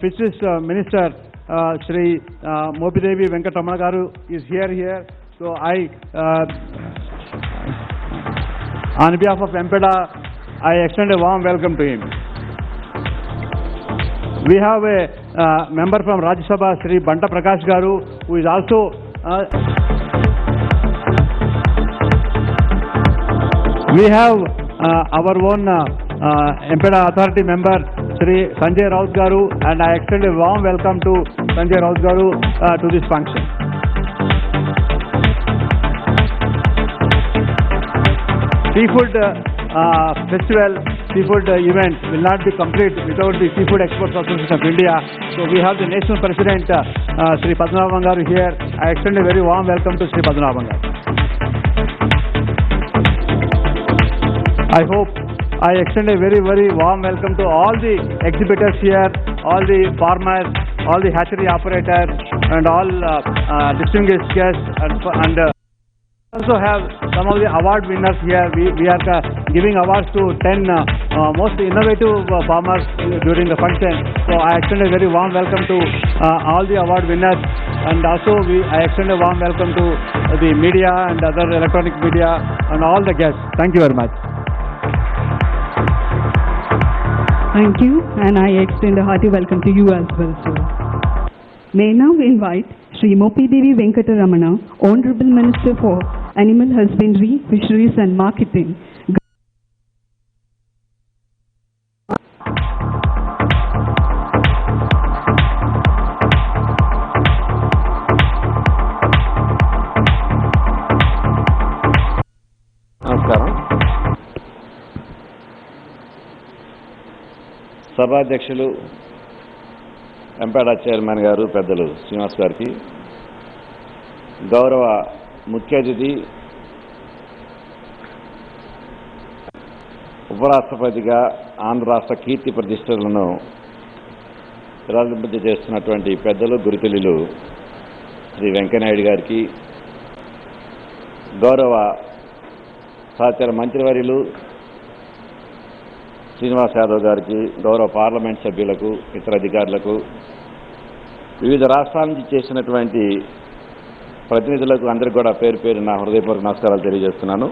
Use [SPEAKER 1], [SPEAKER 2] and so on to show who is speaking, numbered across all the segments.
[SPEAKER 1] Fisheries Minister Shri Mopidevi Venkaiah Garu is here. So I, on behalf of MPEDA, I extend a warm welcome to him. We have a member from Rajya Sabha, Shri Banta Prakash Garu, who is also we have our own MPEDA authority member, Shri Sanjay Raut Garu, and I extend a warm welcome to Sanjay Raut Garu to this function. Seafood festival, seafood event will not be complete without the Seafood Exports Association of India. So we have the national president, Shri Padmanabhan Garu here. I extend a very warm welcome to Shri Padmanabhan Garu. I extend a very warm welcome to all the exhibitors here, all the farmers, all the hatchery operators, and all distinguished guests, and also have some of the award winners here. We are giving awards to 10 most innovative farmers during the function. So I extend a very warm welcome to all the award winners, and also I extend a warm welcome to the media and other electronic media and all the guests. Thank you very much.
[SPEAKER 2] Thank you, and I extend a hearty welcome to you as well, sir. May now invite Shri Mopidevi Venkaiah, Honorable Minister for Animal Husbandry, Fisheries and Marketing.
[SPEAKER 3] Namaskaram. సభాధ్యక్షులు MPEDA chairman గారు పెద్దలు శ్రీనివాస్ గారికి, గౌరవ ముఖ్య అతిథి ఉపరాష్ట్రపతిగా ఆంధ్ర రాష్ట్ర కీర్తి ప్రతిష్టలను ప్రతిపాదింప చేస్తున్నటువంటి పెద్దలు గురుతుల్యులు శ్రీ వెంకయ్య నాయుడు గారికి, గౌరవ సహచర మంత్రివర్యులు శ్రీనివాస్ యాదవ్ గారికి, గౌరవ పార్లమెంట్ సభ్యులకు, ఇతర అధికారులకు, వివిధ రాష్ట్రాల నుంచి చేసినటువంటి ప్రతినిధులకు అందరికీ కూడా పేరు పేరు నా హృదయపూర్వక నమస్కారాలు తెలియజేస్తున్నాను.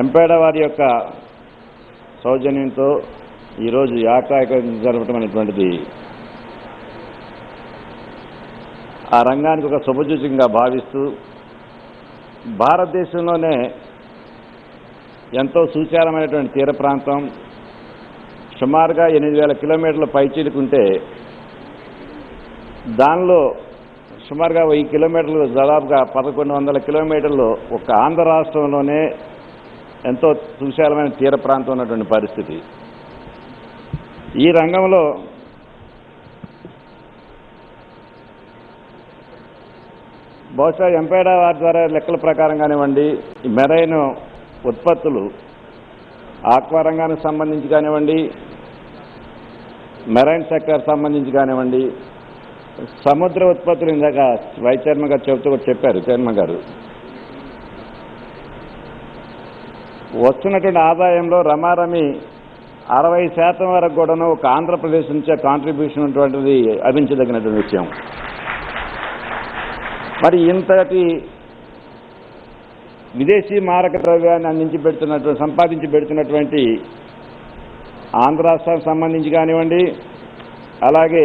[SPEAKER 3] MPEDA వారి యొక్క సౌజన్యంతో ఈరోజు జరపడం అనేటువంటిది ఆ రంగానికి ఒక శుభసూచకంగా భావిస్తూ, భారతదేశంలోనే ఎంతో సుచారమైనటువంటి తీర ప్రాంతం, సుమారుగా 8,000 కిలోమీటర్ల పైచీలుకుంటే దానిలో సుమారుగా 1000 కిలోమీటర్లు, దాదాపుగా 1100 కిలోమీటర్లు ఒక ఆంధ్ర రాష్ట్రంలోనే ఎంతో సుశాలమైన తీర ప్రాంతం ఉన్నటువంటి పరిస్థితి. ఈ రంగంలో బహుశా MPEDA వారి ద్వారా లెక్కల ప్రకారం కానివ్వండి, మెరైన్ ఉత్పత్తులు ఆక్వా రంగానికి సంబంధించి కానివ్వండి, మెరైన్ సెక్టర్ సంబంధించి కానివ్వండి, సముద్ర ఉత్పత్తులు ఇందాక వైస్ చైర్మన్ గారు చెబుతూ కూడా చెప్పారు, చైర్మన్ గారు, వస్తున్నటువంటి ఆదాయంలో రమారమి 60% వరకు కూడాను ఒక ఆంధ్రప్రదేశ్ నుంచే కాంట్రిబ్యూషన్ ఉన్నటువంటిది అభించదగినటువంటి విషయం. మరి ఇంతటి విదేశీ మారక ద్రవ్యాన్ని సంపాదించి పెడుతున్నటువంటి ఆంధ్ర రాష్ట్రానికి సంబంధించి కానివ్వండి, అలాగే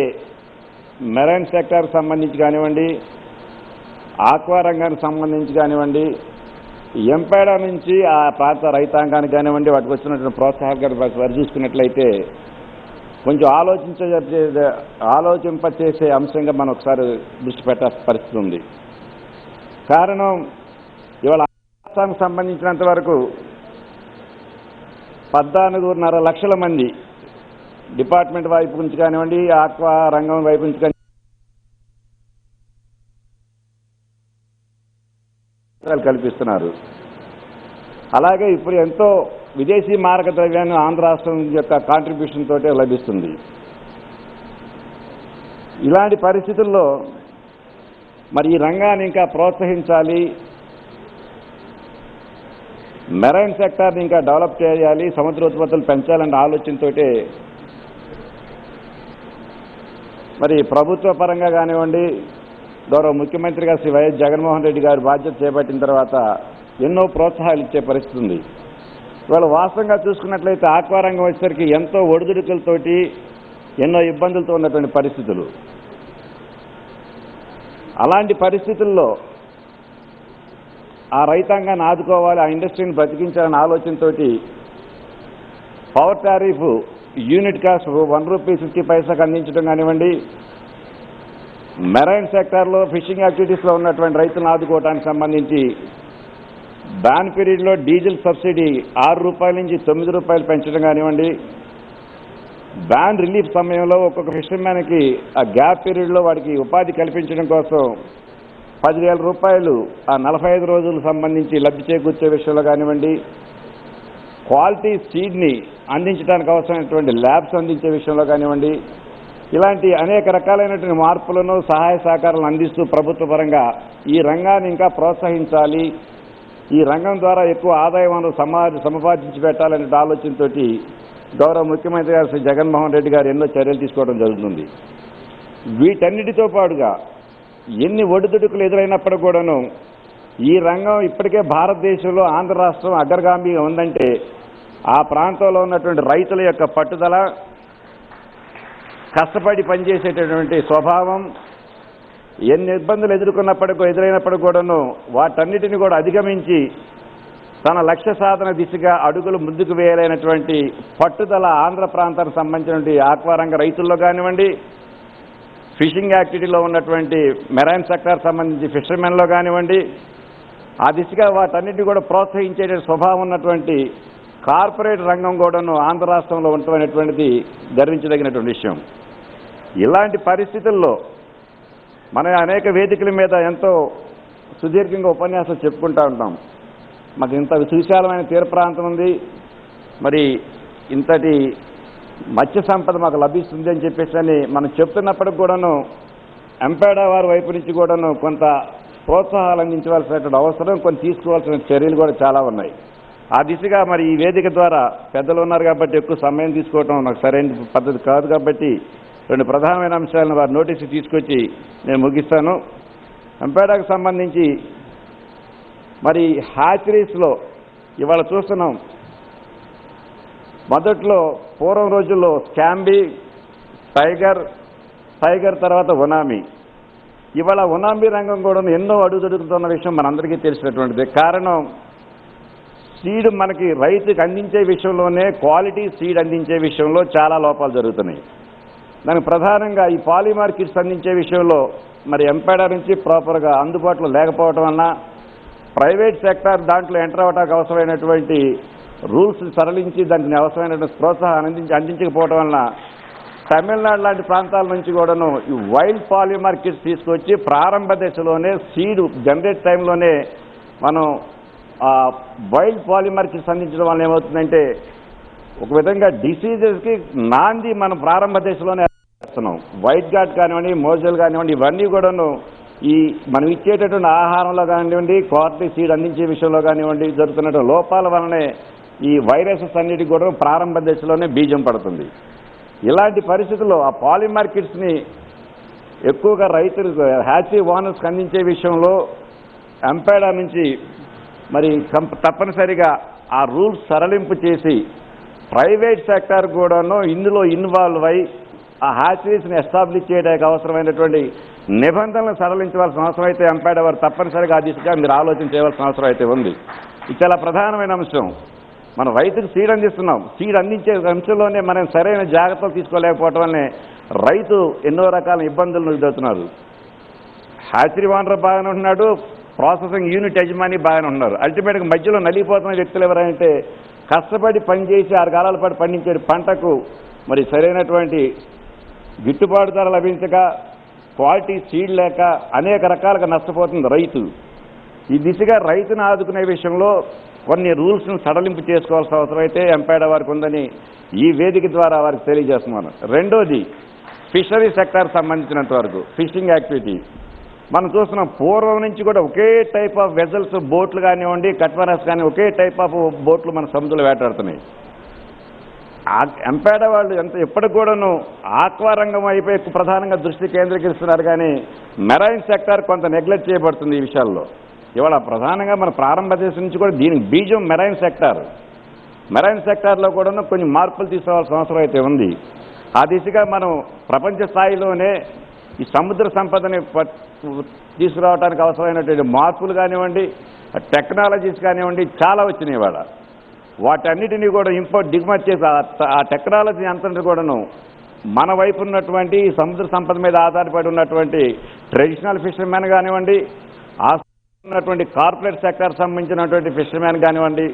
[SPEAKER 3] మెరైన్ సెక్టార్కి సంబంధించి కానివ్వండి, ఆక్వా రంగానికి సంబంధించి కానివ్వండి, MPEDA నుంచి ఆ ప్రాంత రైతాంగానికి కానివ్వండి, వాటికి వచ్చినటువంటి ప్రోత్సాహకాలు చూసుకున్నట్లయితే కొంచెం ఆలోచింపచేసే అంశంగా మనం ఒకసారి దృష్టి పెట్టాల్సిన పరిస్థితి ఉంది. కారణం, ఇవాళ రాష్ట్రానికి సంబంధించినంత వరకు 14.5 లక్షల మంది డిపార్ట్మెంట్ వైపు నుంచి కానివ్వండి, ఆక్వా రంగం వైపు నుంచి కానీ కల్పిస్తున్నారు. అలాగే ఇప్పుడు ఎంతో విదేశీ మారక ద్రవ్యాన్ని ఆంధ్ర రాష్ట్రం యొక్క కాంట్రిబ్యూషన్ తోటే లభిస్తుంది. ఇలాంటి పరిస్థితుల్లో మరి ఈ రంగాన్ని ఇంకా ప్రోత్సహించాలి, మెరైన్ సెక్టార్ని ఇంకా డెవలప్ చేయాలి, సముద్ర ఉత్పత్తులు పెంచాలన్న ఆలోచనతోటే మరి ప్రభుత్వ పరంగా కానివ్వండి, గౌరవ ముఖ్యమంత్రిగా శ్రీ వైఎస్ జగన్మోహన్ రెడ్డి గారు బాధ్యత చేపట్టిన తర్వాత ఎన్నో ప్రోత్సాహాలు ఇచ్చే పరిస్థితి ఉంది. ఇవాళ వాస్తవంగా చూసుకున్నట్లయితే ఆక్వా రంగం వచ్చేసరికి ఎంతో ఒడిదుడుకులతోటి ఎన్నో ఇబ్బందులతో ఉన్నటువంటి పరిస్థితులు. అలాంటి పరిస్థితుల్లో ఆ రైతాంగాన్ని ఆదుకోవాలి, ఆ ఇండస్ట్రీని బ్రతికించాలనే ఆలోచనతోటి పవర్ టారిఫ్ యూనిట్ కాస్ట్ ₹1.50 అందించడం కానివ్వండి, మెరైన్ సెక్టార్లో ఫిషింగ్ యాక్టివిటీస్లో ఉన్నటువంటి రైతులను ఆదుకోవడానికి సంబంధించి బ్యాన్ పీరియడ్లో డీజిల్ సబ్సిడీ ₹6 నుంచి ₹9 పెంచడం కానివ్వండి, బ్యాన్ రిలీఫ్ సమయంలో ఒక్కొక్క ఫిషర్మ్యాన్కి ఆ గ్యాప్ పీరియడ్లో వాడికి ఉపాధి కల్పించడం కోసం ₹10,000 ఆ 45 రోజులకు సంబంధించి లబ్ధి చేకూర్చే విషయంలో కానివ్వండి, క్వాలిటీ సీడ్ని అందించడానికి అవసరమైనటువంటి ల్యాబ్స్ అందించే విషయంలో కానివ్వండి, ఇలాంటి అనేక రకాలైనటువంటి మార్పులను సహాయ సహకారాలను అందిస్తూ ప్రభుత్వ పరంగా ఈ రంగాన్ని ఇంకా ప్రోత్సహించాలి, ఈ రంగం ద్వారా ఎక్కువ ఆదాయ వనరు సముపార్జించి పెట్టాలనే ఆలోచనతో గౌరవ ముఖ్యమంత్రి గారు శ్రీ జగన్మోహన్ రెడ్డి గారు ఎన్నో చర్యలు తీసుకోవడం జరుగుతుంది. వీటన్నిటితో పాటుగా ఎన్ని ఒడిదుడుకులు ఎదురైనప్పుడు కూడాను ఈ రంగం ఇప్పటికే భారతదేశంలో ఆంధ్ర రాష్ట్రం అగ్రగామిగా ఉందంటే ఆ ప్రాంతంలో ఉన్నటువంటి రైతుల యొక్క పట్టుదల, కష్టపడి పనిచేసేటటువంటి స్వభావం, ఎన్ని ఇబ్బందులు ఎదురైనప్పటికీ కూడాను వాటన్నిటిని కూడా అధిగమించి తన లక్ష్య సాధన దిశగా అడుగులు ముందుకు వేయాలైనటువంటి పట్టుదల ఆంధ్ర ప్రాంతానికి సంబంధించినటువంటి ఆక్వా రంగ రైతుల్లో కానివ్వండి, ఫిషింగ్ యాక్టివిటీలో ఉన్నటువంటి మెరైన్ సెక్టార్ సంబంధించి ఫిషర్మెన్లో కానివ్వండి, ఆ దిశగా వాటన్నిటిని కూడా ప్రోత్సహించే స్వభావం ఉన్నటువంటి కార్పొరేట్ రంగం కూడాను ఆంధ్ర రాష్ట్రంలో ఉంటున్నటువంటిది గర్వించదగినటువంటి విషయం. ఇలాంటి పరిస్థితుల్లో మనం అనేక వేదికల మీద ఎంతో సుదీర్ఘంగా ఉపన్యాసాలు చెప్పుకుంటూ ఉంటాం. మాకు ఇంత సువిశాలమైన తీర ప్రాంతం ఉంది, మరి ఇంతటి మత్స్య సంపద మాకు లభిస్తుంది అని చెప్పేసి మనం చెప్తున్నప్పటికి కూడాను ఎంపీడా వారి వైపు నుంచి కూడాను కొంత ప్రోత్సాహాలు అందించవలసినటువంటి అవసరం, కొన్ని తీసుకోవాల్సిన చర్యలు కూడా చాలా ఉన్నాయి. ఆ దిశగా మరి ఈ వేదిక ద్వారా పెద్దలు ఉన్నారు కాబట్టి ఎక్కువ సమయం తీసుకోవటం నాకు సరైన పద్ధతి కాదు కాబట్టి 2 ప్రధానమైన అంశాలను వారి నోటీసు తీసుకొచ్చి నేను ముగిస్తాను. ఎంపీడాకు సంబంధించి మరి హ్యాచరీస్లో ఇవాళ చూస్తున్నాం. మొదట్లో పూర్వం రోజుల్లో స్కాంబీ, టైగర్ తర్వాత ఉనామీ. ఇవాళ ఉనామీ రంగం కూడా ఎన్నో అడుగుదొడుకుతున్న విషయం మనందరికీ తెలిసినటువంటిది. కారణం సీడ్ మనకి రైతుకి అందించే విషయంలోనే, క్వాలిటీ సీడ్ అందించే విషయంలో చాలా లోపాలు జరుగుతున్నాయి. దానికి ప్రధానంగా ఈ పాలిమర్ కిట్స్ అందించే విషయంలో మరి ఎంపీడా నుంచి ప్రాపర్గా అందుబాటులో లేకపోవడం వలన, ప్రైవేట్ సెక్టార్ దాంట్లో ఎంటర్ అవ్వడానికి అవసరమైనటువంటి రూల్స్ సరళించి దానికి అవసరమైనటువంటి ప్రోత్సాహం అందించకపోవడం వలన తమిళనాడు లాంటి ప్రాంతాల నుంచి కూడాను ఈ వైల్డ్ పాలిమర్ కిట్స్ తీసుకొచ్చి ప్రారంభ దశలోనే సీడ్ జనరేట్ టైంలోనే మనం వైల్డ్ పాలిమర్ కిట్స్ అందించడం వల్ల ఏమవుతుందంటే ఒక విధంగా డిసీజెస్కి నాంది మనం ప్రారంభ దశలోనే చేస్తున్నాం. వైట్ గార్డ్ కానివ్వండి, మోజల్ కానివ్వండి, ఇవన్నీ కూడాను ఈ మనం ఇచ్చేటటువంటి ఆహారంలో కానివ్వండి, క్వాలిటీ సీడ్ అందించే విషయంలో కానివ్వండి జరుగుతున్నటువంటి లోపాల వలనే ఈ వైరసెస్ అన్నిటికీ కూడా ప్రారంభ దశలోనే బీజం పడుతుంది. ఇలాంటి పరిస్థితుల్లో ఆ పాలిమర్ కిట్స్ని ఎక్కువగా రైతులు హ్యాచరీ ఓనర్స్కి అందించే విషయంలో ఎంపీడా నుంచి మరి తప్పనిసరిగా ఆ రూల్స్ సరళింపు చేసి ప్రైవేట్ సెక్టార్ కూడాను ఇందులో ఇన్వాల్వ్ అయ్యి ఆ హ్యాచరీస్ని ఎస్టాబ్లిష్ చేయడానికి అవసరమైనటువంటి నిబంధనలను సరళించవలసిన అవసరం అయితే ఎంపీడా వారు తప్పనిసరిగా ఆ దిశగా మీరు ఆలోచన చేయవలసిన అవసరం అయితే ఉంది. ఇది చాలా ప్రధానమైన అంశం. మనం రైతుకు సీడ్ అందిస్తున్నాం, సీడ్ అందించే అంశంలోనే మనం సరైన జాగ్రత్తలు తీసుకోలేకపోవటం వల్లనే రైతు ఎన్నో రకాల ఇబ్బందులను ఎదుర్కొంటున్నారు. హ్యాచరీ ఓనర్ బాగానే ఉంటున్నాడు, ప్రాసెసింగ్ యూనిట్ యజమాని బాగానే ఉన్నారు. అల్టిమేట్గా మధ్యలో నలిగిపోతున్న వ్యక్తులు ఎవరంటే కష్టపడి పనిచేసి 6 కాలాల పాటు పండించే పంటకు మరి సరైనటువంటి గిట్టుబాటు ధర లభించక, క్వాలిటీ సీడ్ లేక అనేక రకాలుగా నష్టపోతుంది రైతు. ఈ దిశగా రైతును ఆదుకునే విషయంలో కొన్ని రూల్స్ను సడలింపు చేసుకోవాల్సిన అవసరం అయితే ఎంపీడా వారికి ఉందని ఈ వేదిక ద్వారా వారికి తెలియజేస్తున్నాను. రెండోది ఫిషరీ సెక్టార్ సంబంధించినంత వరకు ఫిషింగ్ యాక్టివిటీ మనం చూస్తున్నాం. పూర్వం నుంచి కూడా ఒకే టైప్ ఆఫ్ వెజల్స్, బోట్లు కానివ్వండి, కట్మరాస్ కానీ ఒకే టైప్ ఆఫ్ బోట్లు మన సముద్రంలో వేటాడుతున్నాయి. ఎంపేడ వాళ్ళు ఎప్పటికి కూడాను ఆక్వా రంగం వైపు ఎక్కువ ప్రధానంగా దృష్టి కేంద్రీకరిస్తున్నారు, కానీ మెరైన్ సెక్టార్ కొంత నెగ్లెక్ట్ చేయబడుతుంది ఈ విషయాల్లో. ఇవాళ ప్రధానంగా మన ప్రారంభ దేశం నుంచి కూడా దీనికి బీజం మెరైన్ సెక్టార్. మెరైన్ సెక్టార్లో కూడాను కొన్ని మార్పులు తీసుకోవాల్సిన అవసరం అయితే ఉంది. ఆ దిశగా మనం ప్రపంచ స్థాయిలోనే ఈ సముద్ర సంపదని తీసుకురావడానికి అవసరమైనటువంటి మార్పులు కానివ్వండి, టెక్నాలజీస్ కానివ్వండి చాలా వచ్చినాయి. ఇవాళ వాటన్నిటినీ కూడా దిగుమతి చేసి ఆ టెక్నాలజీ అంతటి కూడాను మన వైపు ఉన్నటువంటి సముద్ర సంపద మీద ఆధారపడి ఉన్నటువంటి ట్రెడిషనల్ ఫిషర్మెన్ కానివ్వండి, ఆ ఉన్నటువంటి కార్పొరేట్ సెక్టార్ సంబంధించినటువంటి ఫిషర్మెన్ కానివ్వండి,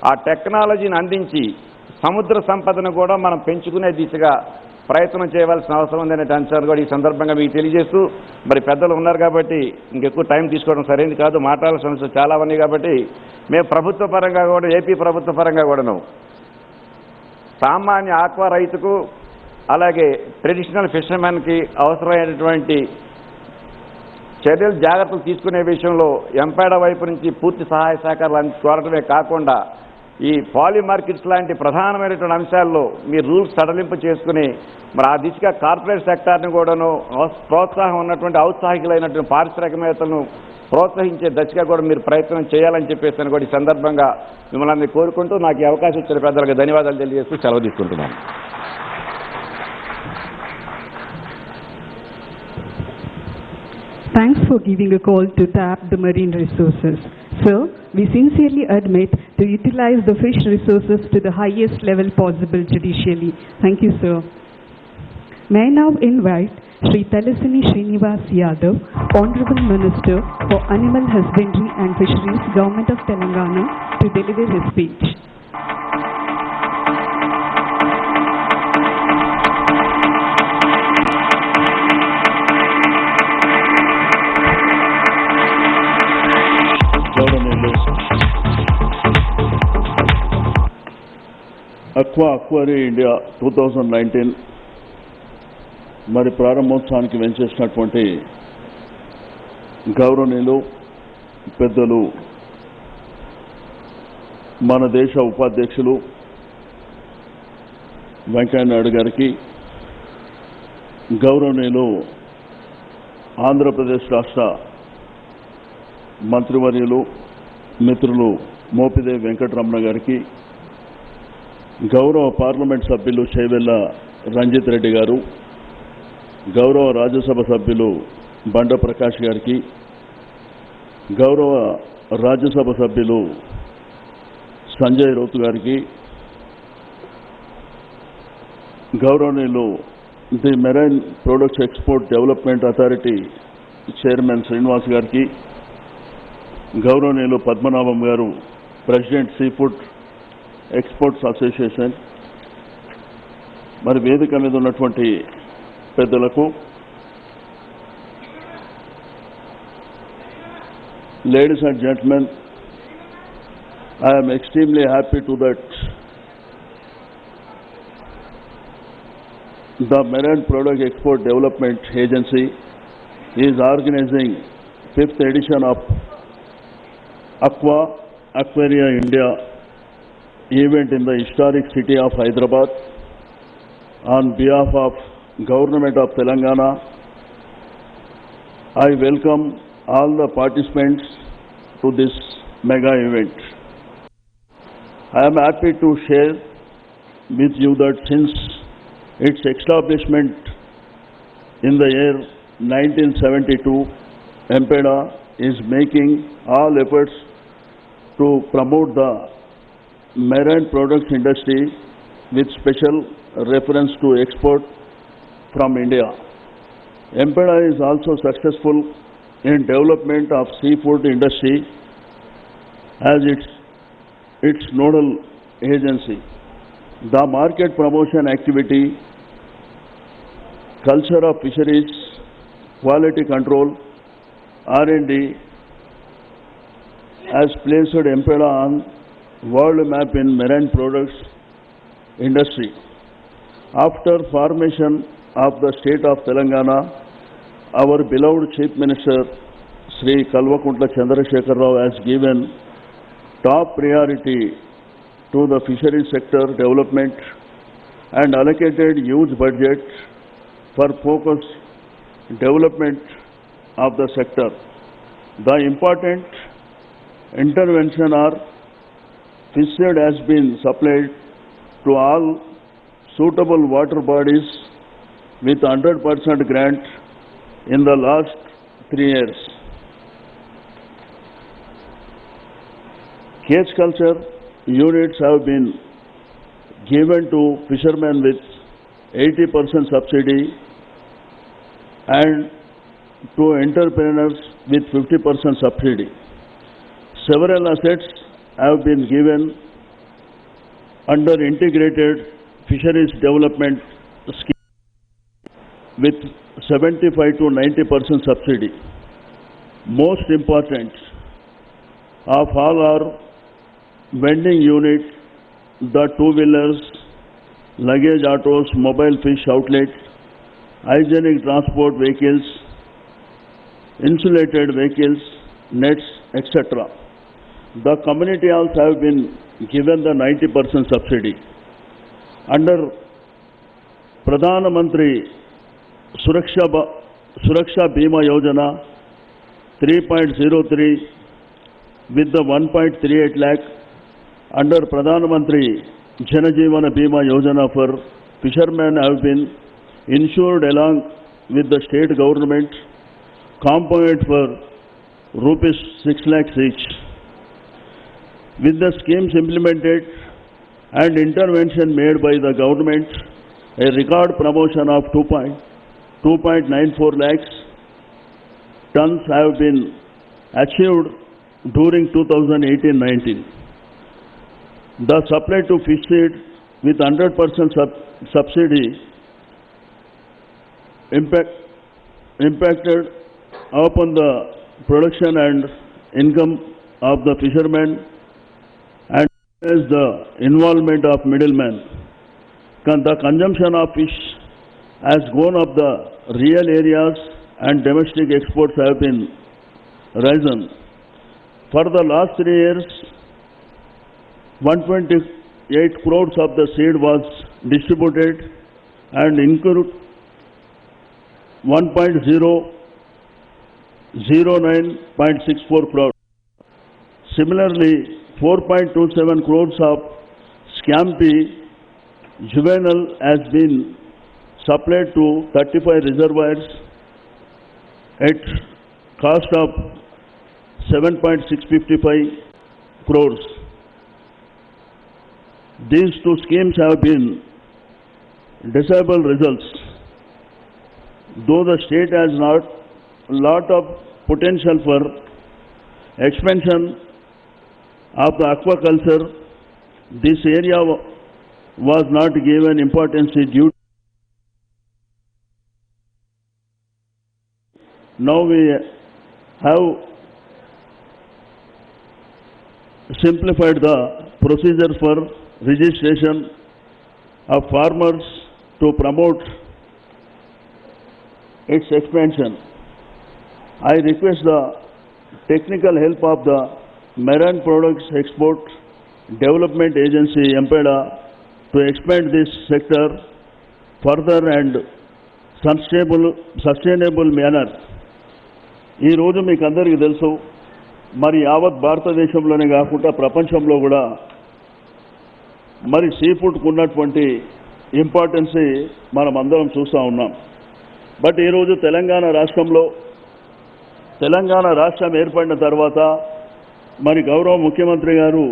[SPEAKER 3] ఆ టెక్నాలజీని అందించి సముద్ర సంపదను కూడా మనం పెంచుకునే దిశగా ప్రయత్నం చేయవలసిన అవసరం ఉందనే అంశాలు కూడా ఈ సందర్భంగా మీకు తెలియజేస్తూ, మరి పెద్దలు ఉన్నారు కాబట్టి ఇంకెక్కువ టైం తీసుకోవడం సరైనది కాదు, మాట్లాడాల్సిన అంశాలు చాలా ఉన్నాయి కాబట్టి మేము ప్రభుత్వ పరంగా కూడా ఏపీ ప్రభుత్వ పరంగా కూడాను సామాన్య ఆక్వా రైతుకు అలాగే ట్రెడిషనల్ ఫిషర్మెన్కి అవసరమైనటువంటి చర్యలు జాగ్రత్తలు తీసుకునే విషయంలో ఎంపేడ వైపు నుంచి పూర్తి సహాయ సహకారాలు కోరటమే కాకుండా ఈ పాలీ మార్కెట్స్ లాంటి ప్రధానమైనటువంటి అంశాల్లో మీరు రూల్స్ సడలింపు చేసుకుని మరి ఆ దిశగా కార్పొరేట్ సెక్టార్ని కూడాను ప్రోత్సాహం ఉన్నటువంటి ఔత్సాహికులైనటువంటి పారిశ్రామికవేత్తలను ప్రోత్సహించే దశగా కూడా మీరు ప్రయత్నం చేయాలని చెప్పేసి కూడా ఈ సందర్భంగా మిమ్మల్ని అందరినీ కోరుకుంటూ నాకు ఈ అవకాశం ఇచ్చిన పెద్దలకు ధన్యవాదాలు తెలియజేస్తూ సెలవు తీసుకుంటున్నాను.
[SPEAKER 2] Thanks for giving a call to tap the marine resources. Sir, we sincerely admit to utilize the fish resources to the highest level possible judicially. Thank you, sir. May I now invite Shri Srinivas Yadav, Honorable Minister for Animal Husbandry and Fisheries, Government of Telangana, to deliver his speech.
[SPEAKER 4] Aqua Aquaria India 2019 మరి ప్రారంభోత్సవానికి వెంచేసినటువంటి గౌరవనీయులు పెద్దలు మన దేశ ఉపాధ్యక్షులు వెంకయ్య నాయుడు గారికి, గౌరవనీయులు ఆంధ్రప్రదేశ్ రాష్ట్ర మంత్రివర్యులు మిత్రులు మోపిదేవి వెంకటరమణ గారికి, గౌరవ పార్లమెంట్ సభ్యులు చేవెళ్ళ రంజిత్ రెడ్డి గారు, గౌరవ రాజ్యసభ సభ్యులు బండ ప్రకాష్ గారికి, గౌరవ రాజ్యసభ సభ్యులు సంజయ్ రౌత్ గారికి, గౌరవనీయులు the marine products export development authority chairman Srinivas గారికి, గౌరవనీయులు పద్మనాభం గారు president sea food exports association, మరి వేదిక మీద ఉన్నటువంటి పెద్దలకు, ladies and gentlemen, I am extremely happy to that the Marine Product Export Development Agency is organizing 5th edition of Aqua Aquaria India event in the historic city of Hyderabad. On behalf of Government of Telangana, I welcome all the participants to this mega event. I am happy to share with you that since its establishment in the year 1972, MPEDA is making all efforts to promote the marine products industry with special reference to export from India. MPEDA is also successful in development of seafood industry as its nodal agency. The market promotion activity, culture of fisheries, quality control, R&D has placed MPEDA on world map in marine products industry. After formation of the state of Telangana, our beloved Chief Minister Sri Kalvakuntla Chandrasekhar Rao has given top priority to the fisheries sector development and allocated huge budget for focused development of the sector. The important intervention are fish seed has been supplied to all suitable water bodies with 100% grant in the last 3 years. Cage culture units have been given to fishermen with 80% subsidy and to entrepreneurs with 50% subsidy. Several assets have been given under integrated fisheries development scheme with 75 to 90% subsidy. Most important of all are vending unit, the two-wheelers, luggage autos, mobile fish outlet, hygienic transport vehicles, insulated vehicles, nets, etc. The community also have been given the 90% subsidy. Under Pradhan Mantri Suraksha Bima Yojana 3.03 with the 1.38 lakh, under Pradhan Mantri Jana Jeevana Bima Yojana for fishermen have been insured along with the state government, component for rupees 6 lakhs each. With the schemes implemented and intervention made by the government, a record promotion of 2.94 lakhs tons have been achieved during 2018-19. The supply to fish seed with 100% subsidy impacted upon the production and income of the fishermen and the involvement of middlemen. The consumption of fish has gone up, the real areas and domestic exports have been risen. For the last 3 years, 128 crores of the seed was distributed and include 1.009.64 crores. Similarly, 4.27 crores of Scampi juvenile has been supplied to 35 reservoirs at cost of 7.655 crores. These two schemes have been desirable results. Though the state has not a lot of potential for expansion of the aquaculture, this area was not given importance due. Now we have simplified the procedure for registration of farmers to promote its expansion. I request the technical help of the Marine Products Export Development Agency MPEDA to expand this sector further and sustainable manner. ఈ రోజు మీకు అందరికీ తెలుసు, మరి యావత్ భారతదేశంలోనే కాకుండా ప్రపంచంలో కూడా మరి సీ ఫుడ్కు ఉన్నటువంటి ఇంపార్టెన్స్ మనం అందరం చూస్తూ ఉన్నాం. బట్ ఈరోజు తెలంగాణ రాష్ట్రం ఏర్పడిన తర్వాత మరి గౌరవ ముఖ్యమంత్రి గారు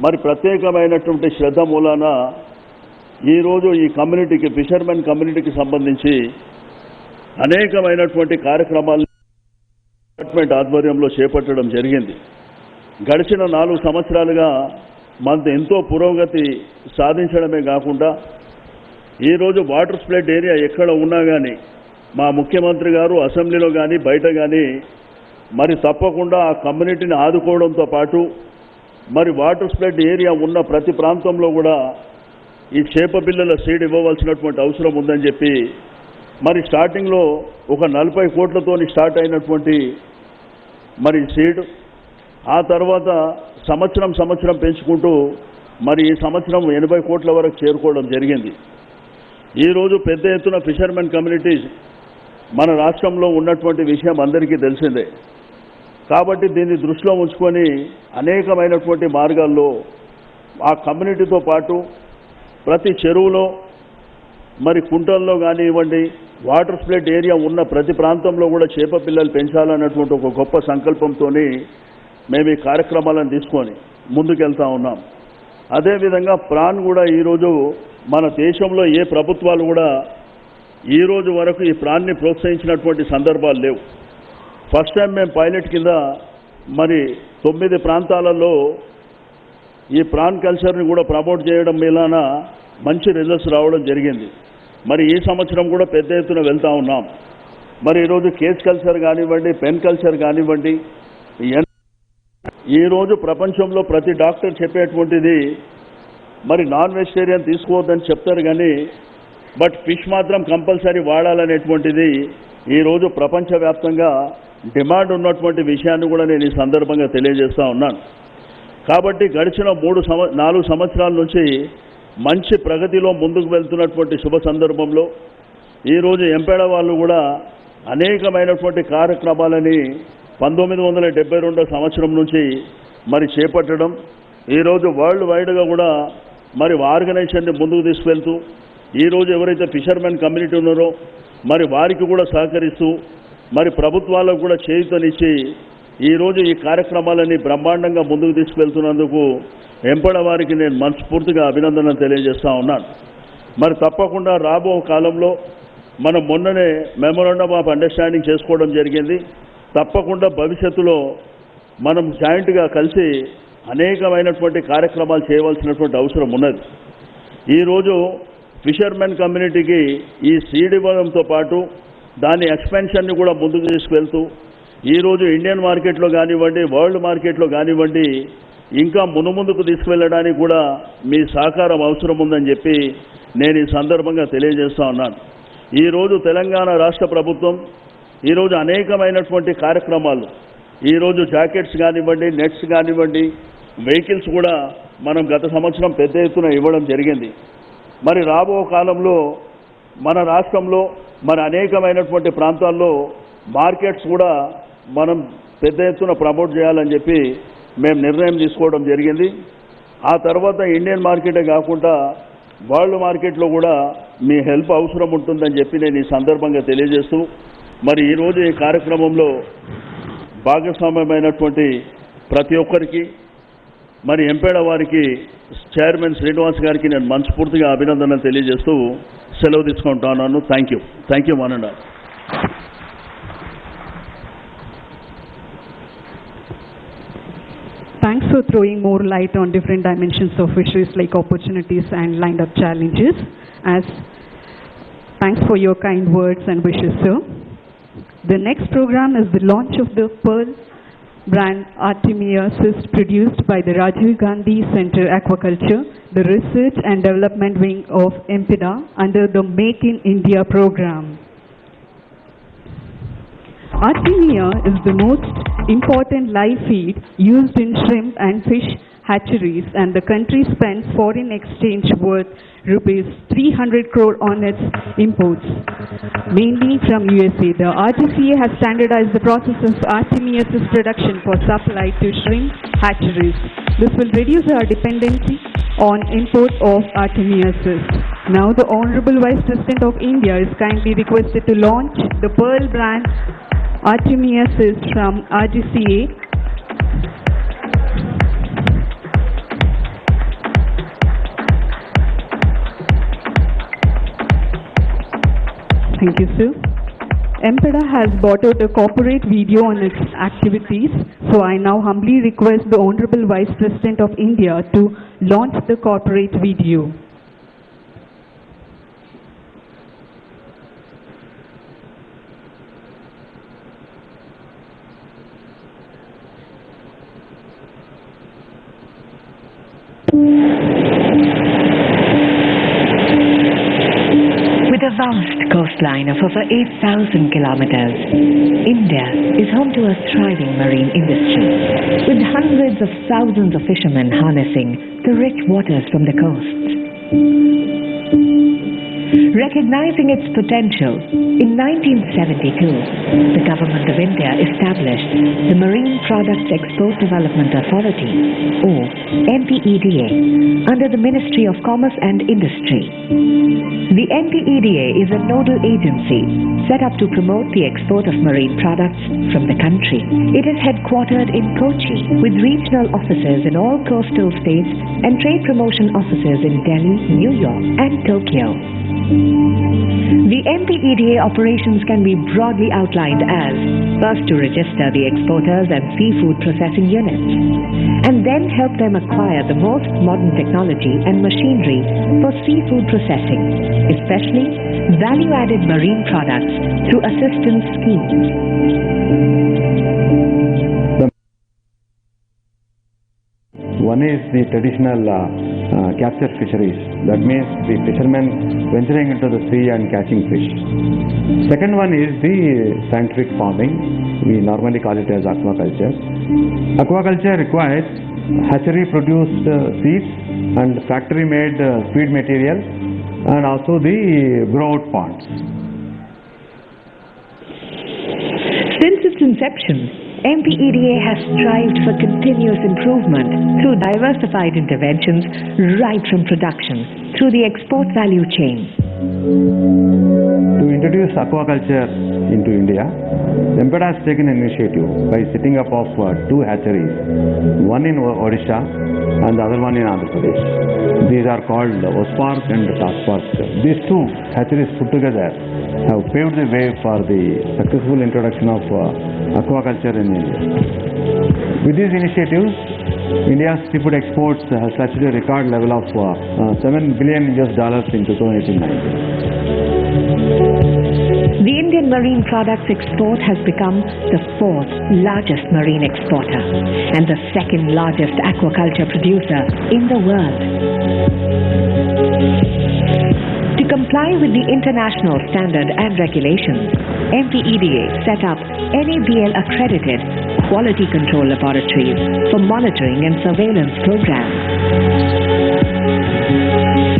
[SPEAKER 4] మరి ప్రత్యేకమైనటువంటి శ్రద్ధ మూలాన ఈరోజు ఈ కమ్యూనిటీకి, ఫిషర్మెన్ కమ్యూనిటీకి సంబంధించి అనేకమైనటువంటి కార్యక్రమాలు డిపార్ట్మెంట్ ఆధ్వర్యంలో చేపట్టడం జరిగింది. గడిచిన 4 సంవత్సరాలుగా మనకు ఎంతో పురోగతి సాధించడమే కాకుండా ఈరోజు వాటర్ స్ప్లెట్ ఏరియా ఎక్కడ ఉన్నా కానీ మా ముఖ్యమంత్రి గారు అసెంబ్లీలో కానీ బయట కానీ మరి తప్పకుండా ఆ కమ్యూనిటీని ఆదుకోవడంతో పాటు మరి వాటర్ స్ప్లెట్ ఏరియా ఉన్న ప్రతి ప్రాంతంలో కూడా ఈ చేప పిల్లల సీడ్ ఇవ్వవలసినటువంటి అవసరం ఉందని చెప్పి మరి స్టార్టింగ్లో ఒక 40 కోట్లతోని స్టార్ట్ అయినటువంటి మరి సీడ్, ఆ తర్వాత సంవత్సరం పెంచుకుంటూ మరి ఈ సంవత్సరం 80 కోట్ల వరకు చేరుకోవడం జరిగింది. ఈరోజు పెద్ద ఎత్తున ఫిషర్మెన్ కమ్యూనిటీస్ మన రాష్ట్రంలో ఉన్నటువంటి విషయం అందరికీ తెలిసిందే. కాబట్టి దీన్ని దృష్టిలో ఉంచుకొని అనేకమైనటువంటి మార్గాల్లో ఆ కమ్యూనిటీతో పాటు ప్రతి చెరువులో మరి కుంటల్లో కానివ్వండి, వాటర్ స్ప్లిట్ ఏరియా ఉన్న ప్రతి ప్రాంతంలో కూడా చేప పిల్లలు పెంచాలన్నటువంటి ఒక గొప్ప సంకల్పంతో మేము ఈ కార్యక్రమాలను తీసుకొని ముందుకెళ్తా ఉన్నాం. అదేవిధంగా ప్రాన్ కూడా ఈరోజు మన దేశంలో ఏ ప్రభుత్వాలు కూడా ఈరోజు వరకు ఈ ప్రాన్ని ప్రోత్సహించినటువంటి సందర్భాలు లేవు. ఫస్ట్ టైం మేము పైలట్ కింద మరి 9 ప్రాంతాలలో ఈ ప్రాన్ కల్చర్ని కూడా ప్రమోట్ చేయడం మీలాన మంచి రిజల్ట్స్ రావడం జరిగింది. మరి ఈ సంవత్సరం కూడా పెద్ద ఎత్తున వెళ్తూ ఉన్నాం. మరి ఈరోజు కేజ్ కల్చర్ కానివ్వండి, పెన్ కల్చర్ కానివ్వండి, ఈరోజు ప్రపంచంలో ప్రతి డాక్టర్ చెప్పేటువంటిది మరి నాన్ వెజిటేరియన్ తీసుకోవద్దని చెప్తారు కానీ బట్ ఫిష్ మాత్రం కంపల్సరీ వాడాలనేటువంటిది ఈరోజు ప్రపంచవ్యాప్తంగా డిమాండ్ ఉన్నటువంటి విషయాన్ని కూడా నేను ఈ సందర్భంగా తెలియజేస్తూ ఉన్నాను. కాబట్టి గడిచిన 4 సంవత్సరాల నుంచి మంచి ప్రగతిలో ముందుకు వెళ్తున్నటువంటి శుభ సందర్భంలో ఈరోజు ఎంపేడ వాళ్ళు కూడా అనేకమైనటువంటి కార్యక్రమాలని 1972 సంవత్సరం నుంచి మరి చేపట్టడం, ఈరోజు వరల్డ్ వైడ్గా కూడా మరి ఆర్గనైజేషన్ని ముందుకు తీసుకువెళ్తూ ఈరోజు ఎవరైతే ఫిషర్మెన్ కమ్యూనిటీ ఉన్నారో మరి వారికి కూడా సహకరిస్తూ మరి ప్రభుత్వాలకు కూడా చేయూతనిచ్చి ఈరోజు ఈ కార్యక్రమాలని బ్రహ్మాండంగా ముందుకు తీసుకువెళ్తున్నందుకు ఎంపడ వారికి నేను మనస్ఫూర్తిగా అభినందనలు తెలియజేస్తూ ఉన్నాను. మరి తప్పకుండా రాబో కాలంలో మనం మొన్ననే మెమోరాండమ్ ఆఫ్ అండర్స్టాండింగ్ చేసుకోవడం జరిగింది. తప్పకుండా భవిష్యత్తులో మనం జాయింట్గా కలిసి అనేకమైనటువంటి కార్యక్రమాలు చేయవలసినటువంటి అవసరం ఉన్నది. ఈరోజు ఫిషర్మెన్ కమ్యూనిటీకి ఈ సీడ్ ఇవ్వడంతో పాటు దాని ఎక్స్పెన్షన్ని కూడా ముందుకు తీసుకువెళ్తూ ఈరోజు ఇండియన్ మార్కెట్లో కానివ్వండి, వరల్డ్ మార్కెట్లో కానివ్వండి ఇంకా మునుముందుకు తీసుకువెళ్ళడానికి కూడా మీ సహకారం అవసరం ఉందని చెప్పి నేను ఈ సందర్భంగా తెలియజేస్తూ ఉన్నాను. ఈరోజు తెలంగాణ రాష్ట్ర ప్రభుత్వం ఈరోజు అనేకమైనటువంటి కార్యక్రమాలు, ఈరోజు జాకెట్స్ కానివ్వండి, నెట్స్ కానివ్వండి, వెహికల్స్ కూడా మనం గత సంవత్సరం పెద్ద ఎత్తున ఇవ్వడం జరిగింది. మరి రాబో కాలంలో మన రాష్ట్రంలో మరి అనేకమైనటువంటి ప్రాంతాల్లో మార్కెట్స్ కూడా మనం పెద్ద ఎత్తున ప్రమోట్ చేయాలని చెప్పి మేము నిర్ణయం తీసుకోవడం జరిగింది. ఆ తర్వాత ఇండియన్ మార్కెటే కాకుండా వరల్డ్ మార్కెట్లో కూడా మీ హెల్ప్ అవసరం ఉంటుందని చెప్పి నేను ఈ సందర్భంగా తెలియజేస్తూ మరి ఈరోజు ఈ కార్యక్రమంలో భాగస్వామ్యమైనటువంటి ప్రతి ఒక్కరికి మరి ఎంపేడ వారికి చైర్మన్ శ్రీనివాస్ గారికి నేను మనస్ఫూర్తిగా అభినందనలు తెలియజేస్తూ సెలవు తీసుకుంటున్నాను. Thank you one and all.
[SPEAKER 2] Thanks for throwing more light on different dimensions of fisheries like opportunities and lined up challenges. Thanks for your kind words and wishes, sir. The next program is the launch of the pearl brand Artemia cyst produced by the Rajiv Gandhi Center Aquaculture, the research and development wing of MPEDA under the Make in India program. Artemia is the most important live feed used in shrimp and fish hatcheries, and the country spends foreign exchange worth rupees 300 crore on its imports, mainly from USA. The RGCA has standardized the process of Artemia cyst production for supply to shrimp hatcheries. This will reduce our dependency on import of Artemia cyst. Now the Honorable Vice President of India is kindly requested to launch the pearl brand Artemia cyst from RGCA. Thank you, sir. MPEDA has brought out a corporate video on its activities, so I now humbly request the Honorable Vice President of India to launch the corporate video.
[SPEAKER 5] With a vast coastline of over 8,000 kilometers, India is home to a thriving marine industry, with hundreds of thousands of fishermen harnessing the rich waters from the coasts. Recognizing its potential, in 1972, the Government of India established the Marine Products Export Development Authority, or MPEDA, under the Ministry of Commerce and Industry. The MPEDA is a nodal agency set up to promote the export of marine products from the country. It is headquartered in Kochi, with regional offices in all coastal states and trade promotion offices in Delhi, New York, and Tokyo. The MPEDA operations can be broadly outlined as first to register the exporters and seafood processing units, and then help them acquire the most modern technology and machinery for seafood processing, especially value-added marine products through assistance schemes.
[SPEAKER 6] One is the traditional capture fisheries. That means the fishermen venturing into the sea and catching fish. Second one is the scientific farming. We normally call it as aquaculture. Aquaculture requires hatchery-produced seeds and factory-made feed material, and also the grow-out ponds.
[SPEAKER 5] Since its inception, MPEDA has strived for continuous improvement through diversified interventions right from production through the export value chain.
[SPEAKER 6] To introduce aquaculture into India, MPEDA has taken an initiative by setting up of two hatcheries, one in Odisha and the other one in Andhra Pradesh. These are called Ospark and Taspark. These two hatcheries put together have paved the way for the successful introduction of aquaculture in India. With these initiatives, India's seafood exports has touched a record level of $7 billion in 2018-19.
[SPEAKER 5] The Indian marine products export has become the fourth largest marine exporter and the second largest aquaculture producer in the world. To comply with the international standard and regulations, MPEDA set up NABL accredited quality control laboratories for monitoring and surveillance programs.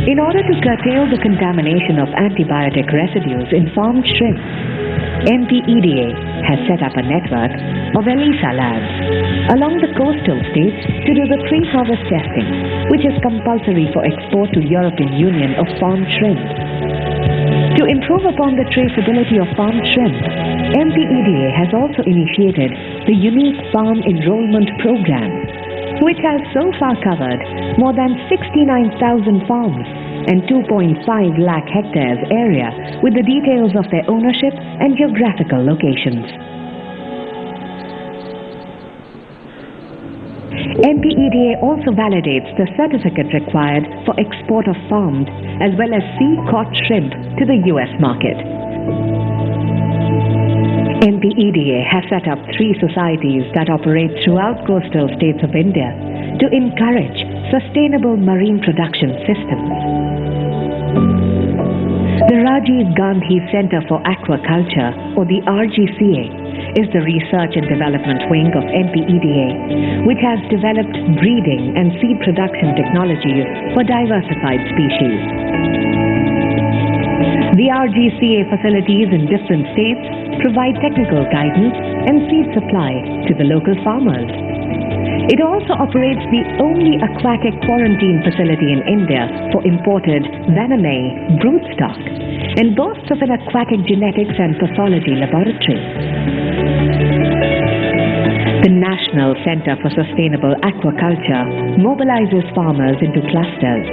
[SPEAKER 5] In order to curtail the contamination of antibiotic residues in farmed shrimp, MPEDA has set up a network of ELISA labs along the coastal states to do the pre-harvest testing, which is compulsory for export to European Union of farmed shrimp. To improve upon the traceability of farmed shrimp, MPEDA has also initiated the Unique Farm Enrollment Program, which has so far covered more than 69,000 farms and 2.5 lakh hectares area with the details of their ownership and geographical locations. MPEDA also validates the certificate required for export of farmed as well as sea-caught shrimp to the US market. MPEDA has set up 3 societies that operate throughout coastal states of India to encourage sustainable marine production systems. The Rajiv Gandhi Center for Aquaculture, or the RGCA, is the research and development wing of MPEDA, which has developed breeding and seed production technologies for diversified species. The RGCA facilities in different states provide technical guidance and seed supply to the local farmers. It also operates the only aquatic quarantine facility in India for imported Vaname broodstock and boasts of an aquatic genetics and pathology laboratory. The National Center for Sustainable Aquaculture mobilizes farmers into clusters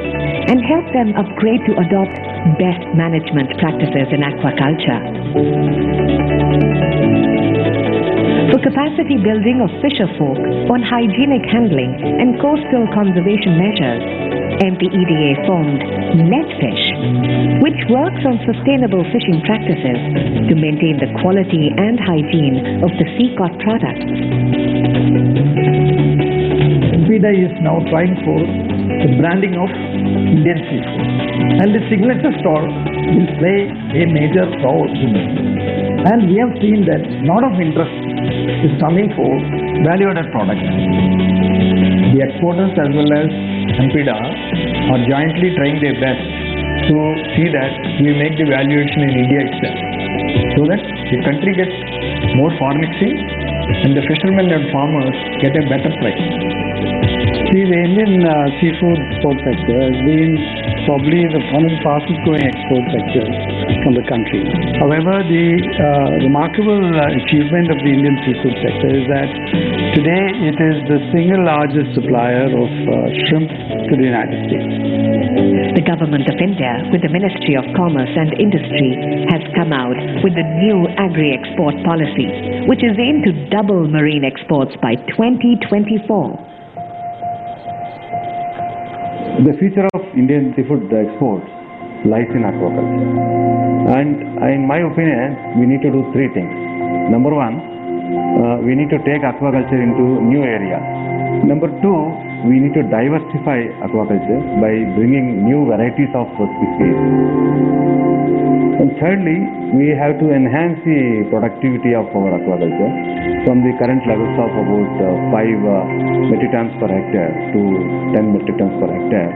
[SPEAKER 5] and helps them upgrade to adopt best management practices in aquaculture. For capacity building of fisher folk on hygienic handling and coastal conservation measures, MPEDA formed NetFish, which works on sustainable fishing practices to maintain the quality and hygiene of the sea-caught products.
[SPEAKER 7] MPEDA is now trying for the branding of Indian seafood, and the signature store will play a major role in it. And we have seen that a lot of interest is coming for value-added products. The exporters as well as MPEDA are jointly trying their best to see that we make the valuation in India itself, so that the country gets more foreign exchange and the fishermen and farmers get a better price.
[SPEAKER 8] See, the Indian seafood export sector has been probably one of the fastest growing export sectors from the country. However, the remarkable achievement of the Indian seafood sector is that today it is the single largest supplier of shrimp to the United States.
[SPEAKER 5] The Government of India, with the Ministry of Commerce and Industry, has come out with the new agri-export policy, which is aimed to double marine exports by 2024.
[SPEAKER 6] The future of Indian seafood exports lies in aquaculture. And in my opinion, we need to do three things. Number one, we need to take aquaculture into new areas. Number two, we need to diversify aquaculture by bringing new varieties of species. And thirdly, we have to enhance the productivity of our aquaculture from the current levels of about 5 metric tons per hectare to 10 metric tons per hectare.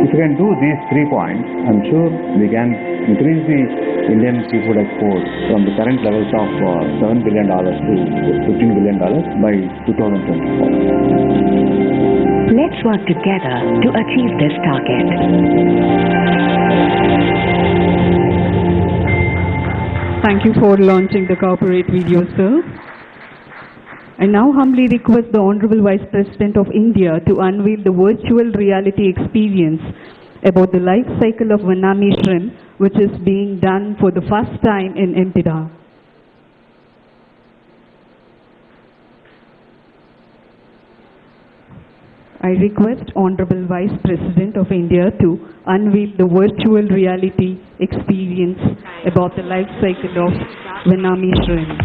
[SPEAKER 6] If we can do these 3 points, I'm sure we can increase the Indian seafood exports from the current levels of $7 billion to $15 billion by 2024.
[SPEAKER 5] Let's work together to achieve this target.
[SPEAKER 2] Thank you for launching the corporate video, sir. I now humbly request the Honorable Vice President of India to unveil the virtual reality experience about the life cycle of Vanami shrimp, which is being done for the first time in MPEDA. I request Honorable Vice President of India to unveil the virtual reality experience about the life cycle of Vanami shrimp.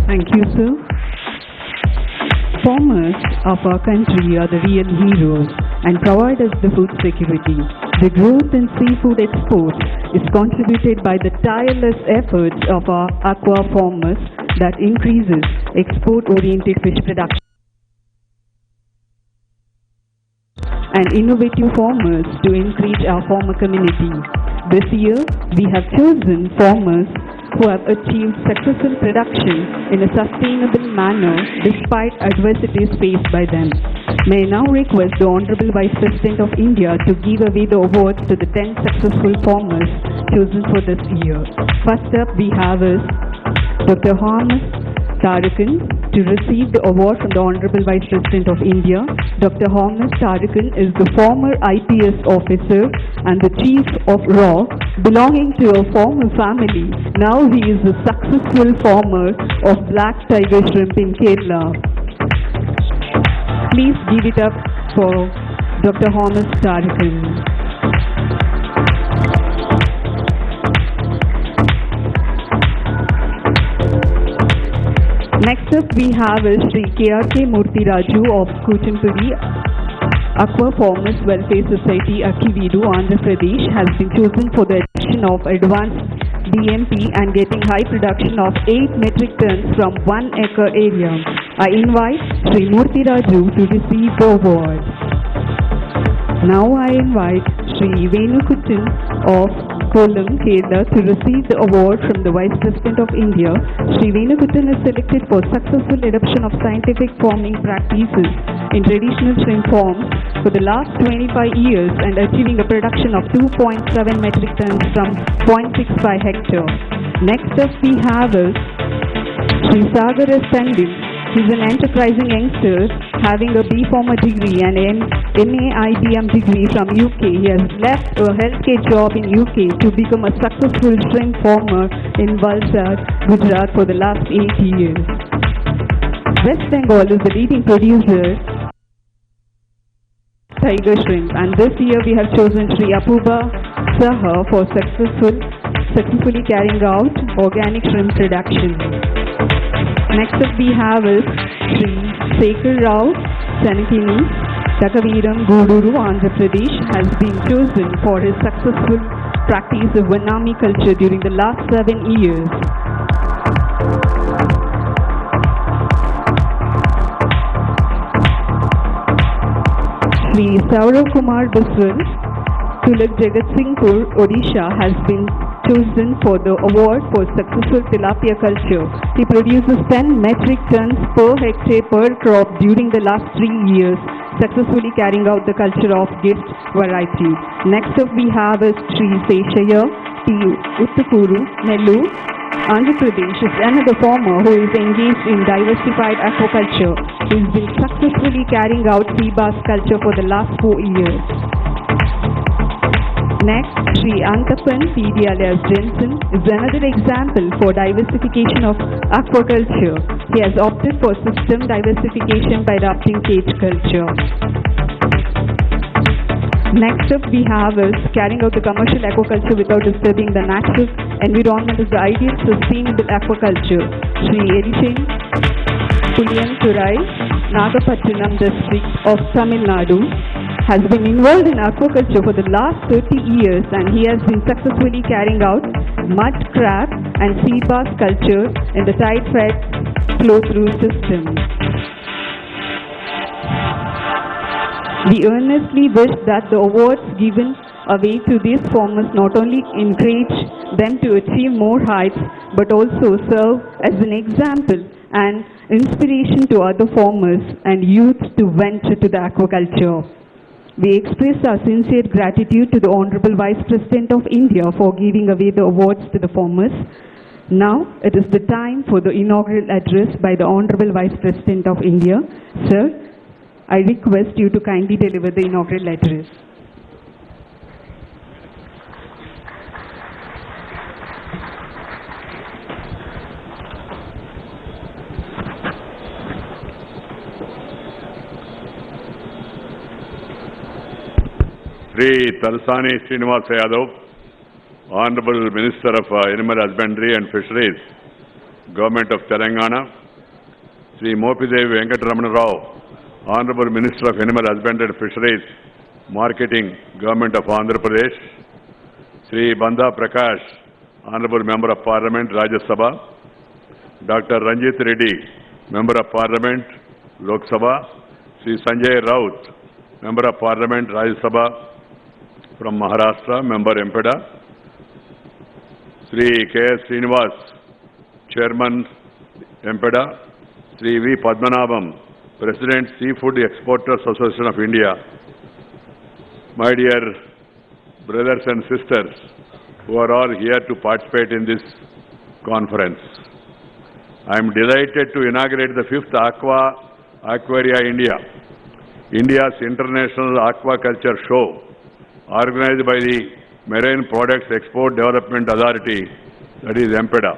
[SPEAKER 2] Thank you, sir. Farmers of our country are the real heroes and provide us the food security. The growth in seafood exports is contributed by the tireless efforts of our aqua farmers that increases export-oriented fish production and innovative farmers to encourage our farmer community. This year, we have chosen farmers who have achieved successful production in a sustainable manner despite adversities faced by them. May I now request the Honorable Vice President of India to give away the awards to the 10 successful farmers chosen for this year. First up we have is Dr. Hamas Tarakan to receive the award from the Honorable Vice President of India. Dr. Hamas Tarakan is the former IPS officer and the chief of RAW belonging to a former family. Now he is a successful farmer of black tiger shrimp in Kerala. Please give it up for Dr. Hamas Tarakan. Next up we have is Sri KRK Murthy Raju of Kuchimpudi Aqua Farmers Welfare Society, Akividu, Andhra Pradesh, has been chosen for the addition of advanced DMP and getting high production of 8 metric tons from 1 acre area. I invite Sri Murthy Raju to receive the award. Now I invite Sri Venukuttan of Kollam, Kerala to receive the award from the Vice President of India. Sri Venukuttan is selected for successful adoption of scientific farming practices in traditional shrimp farms for the last 25 years and achieving a production of 2.7 metric tons from 0.65 hectare. Next up we have is Sri Sagar S. Tandil. He is an enterprising youngster having a B Pharma degree and MAIBM degree from UK. He has left a healthcare job in UK to become a successful shrimp farmer in Valsad, Gujarat for the last 8 years. West Bengal is the leading producer tiger shrimp, and this year we have chosen Sri Apuba Saha for successfully carrying out organic shrimp production. Next up we have is Sri Sekhar Rao Sanakini Takaviram Guduru, Andhra Pradesh, has been chosen for his successful practice of Vanami culture during the last 7 years. Sri Saurav Kumar Biswal Tulak Jagat Singhpur, Odisha, has been chosen for the award for successful tilapia culture. He produces 10 metric tons per hectare per crop during the last 3 years, successfully carrying out the culture of gift variety. Next up we have is Sri Seshaya T. Uttukuru, Nellore, Andhra Pradesh, is another farmer who is engaged in diversified aquaculture. He has been successfully carrying out sea bass culture for the last 4 years. Next, Sri Antapan P.D. alias Jensen is another example for diversification of aquaculture. He has opted for system diversification by adopting cage culture. Next up we have is carrying out the commercial aquaculture without disturbing the natural environment is the ideal sustainable aquaculture. Sri Erishen Puliyanturai, Nagapattinam district of Tamil Nadu, has been involved in aquaculture for the last 30 years, and he has been successfully carrying out mud crab and sea bass culture in the tide-fed flow-through system. We earnestly wish that the awards given away to these farmers not only encourage them to achieve more heights, but also serve as an example and inspiration to other farmers and youth to venture to the aquaculture. We express our sincere gratitude to the Honorable Vice President of India for giving away the awards to the farmers. Now it is the time for the inaugural address by the Honorable Vice President of India. Sir, I request you to kindly deliver the inaugural address.
[SPEAKER 9] Sri Talsani Srinivas Yadav, Honorable Minister of Animal Husbandry and Fisheries, Government of Telangana, Sri Mopidevi Venkaiah Rao, Honorable Minister of Animal Husbandry and Fisheries, Marketing, Government of Andhra Pradesh, Sri Banda Prakash, Honorable Member of Parliament, Rajya Sabha, Dr. Ranjit Reddy, Member of Parliament, Lok Sabha, Sri Sanjay Raut, Member of Parliament, Rajya Sabha from Maharashtra, Member MPEDA, Sri K.S. Srinivas, Chairman MPEDA, Sri V. Padmanabham, President Seafood Exporters Association of India, my dear brothers and sisters who are all here to participate in this conference. I am delighted to inaugurate the 5th Aqua Aquaria India, India's international aquaculture show, organized by the Marine Products Export Development Authority, that is MPEDA.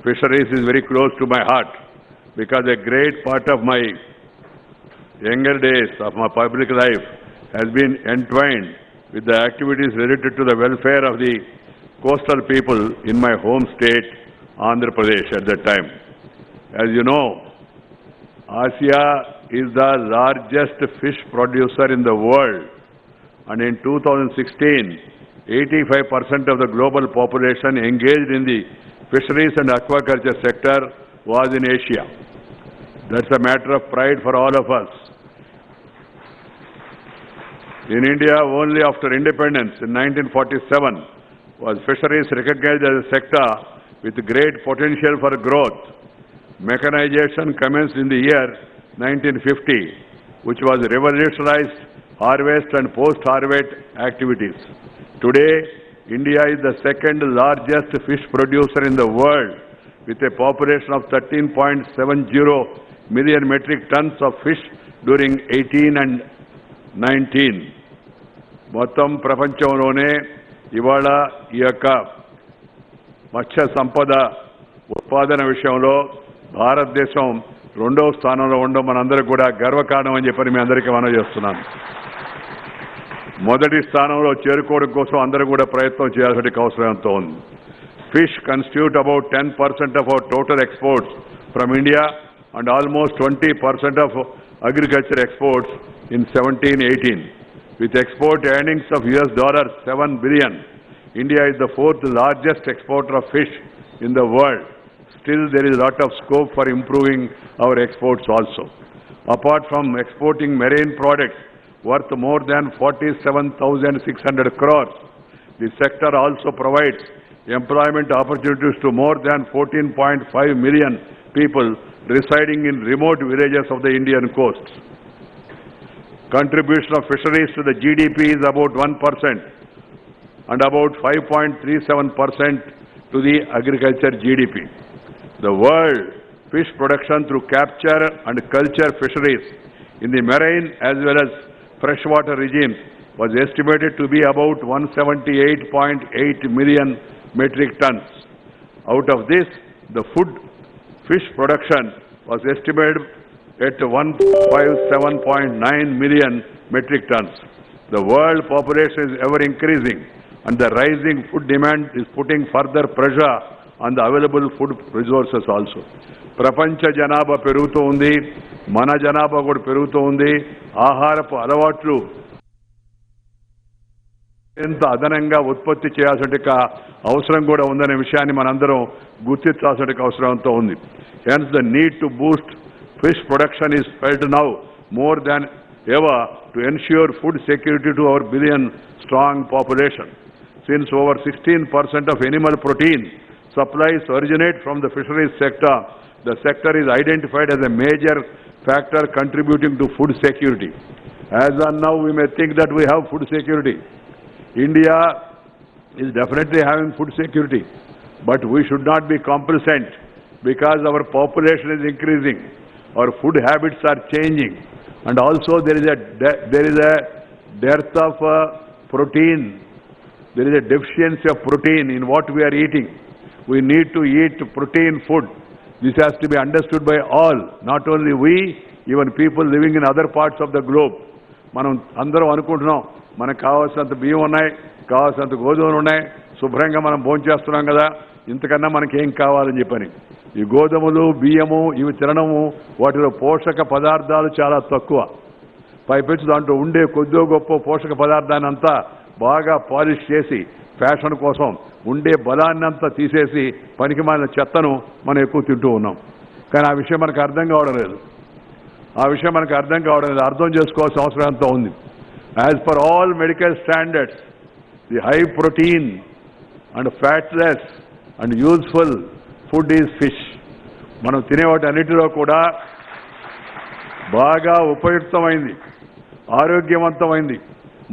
[SPEAKER 9] Fisheries is very close to my heart because a great part of my younger days of my public life has been entwined with the activities related to the welfare of the coastal people in my home state, Andhra Pradesh at that time. As you know, Asia is the largest fish producer in the world, and in 2016, 85% of the global population engaged in the fisheries and aquaculture sector was in Asia. That's a matter of pride for all of us. In India, only after independence in 1947 was fisheries recognized as a sector with great potential for growth. Mechanization commenced in the year 1950, which was revolutionized harvest and post-harvest activities. Today, India is the second largest fish producer in the world with a population of 13.70 million metric tons of fish during 18 and 19. మొత్తం ప్రపంచంలోనే ఇవాళ ఈ యొక్క మత్స్య సంపద ఉత్పాదన విషయంలో భారతదేశం రెండవ స్థానంలో ఉండడం మనందరికీ కూడా గర్వకారణం అని చెప్పని మీ అందరికీ మనం చేస్తున్నాను. మొదటి స్థానంలో చేరుకోవడం కోసం అందరూ కూడా ప్రయత్నం చేయాల్సిన అవసరం ఎంతో ఉంది. Fish constitute about 10% of our total exports from India and almost 20% of agriculture exports in 17-18. With export earnings of $7 billion, India is the fourth largest exporter of fish in the world. Still, there is a lot of scope for improving our exports also. Apart from exporting marine products worth more than 47,600 crores, the sector also provides employment opportunities to more than 14.5 million people residing in remote villages of the Indian coast. Contribution of fisheries to the GDP is about 1% and about 5.37% to the agriculture GDP. The world fish production through capture and culture fisheries in the marine as well as freshwater regimes was estimated to be about 178.8 million metric tons. Out of this, the fish production was estimated at 157.9 million metric tons. The world population is ever increasing and the rising food demand is putting further pressure on the available food resources also. ప్రపంచ జనాభా పెరుగుతూ ఉంది, మన జనాభా కూడా పెరుగుతూ ఉంది. ఆహారపు అలవాట్లు ఎంత అదనంగా ఉత్పత్తి చేయాల్సిన అవసరం కూడా ఉందనే విషయాన్ని మనందరం గుర్తించాల్సిన అవసరంతో ఉంది. Hence the need to boost fish production is felt now more than ever to ensure food security to our billion strong population. Since over 16% of animal protein supplies originate from the fisheries sector, the sector is identified as a major factor contributing to food security. As on now, we may think that we have food security. India is definitely having food security, but we should not be complacent because our population is increasing, our food habits are changing, and also there is a dearth of protein, there is a deficiency of protein in what we are eating. We need to eat protein food. This has to be understood by all, not only we, even people living in other parts of the globe. మనం అందరం అనుకుంటున్నాం మనకు కావాల్సినంత బియ్యం ఉన్నాయి, కావాల్సినంత గోధుమలు ఉన్నాయి, శుభ్రంగా మనం భోంచేస్తున్నాం కదా, ఇంతకన్నా మనకేం కావాలని చెప్పని. ఈ గోధుమలు బియ్యము ఇవి తినడము వాటిలో పోషక పదార్థాలు చాలా తక్కువ. పైపెచ్చు దాంట్లో ఉండే కొద్దిగా గొప్ప పోషక పదార్థాన్ని అంతా బాగా పాలిష్ చేసి ఫ్యాషన్ కోసం ఉండే బలాన్ని అంతా తీసేసి పనికి మాలిన చెత్తను మనం ఎక్కువ తింటూ ఉన్నాం. కానీ ఆ విషయం మనకు అర్థం కావడం లేదు. అర్థం చేసుకోవాల్సిన అవసరం ఎంతో ఉంది. As per all medical standards, the high protein and fatless and useful food is fish. మనం తినేవాటి అన్నిటిలో కూడా బాగా ఉపయుక్తమైంది, ఆరోగ్యవంతమైంది,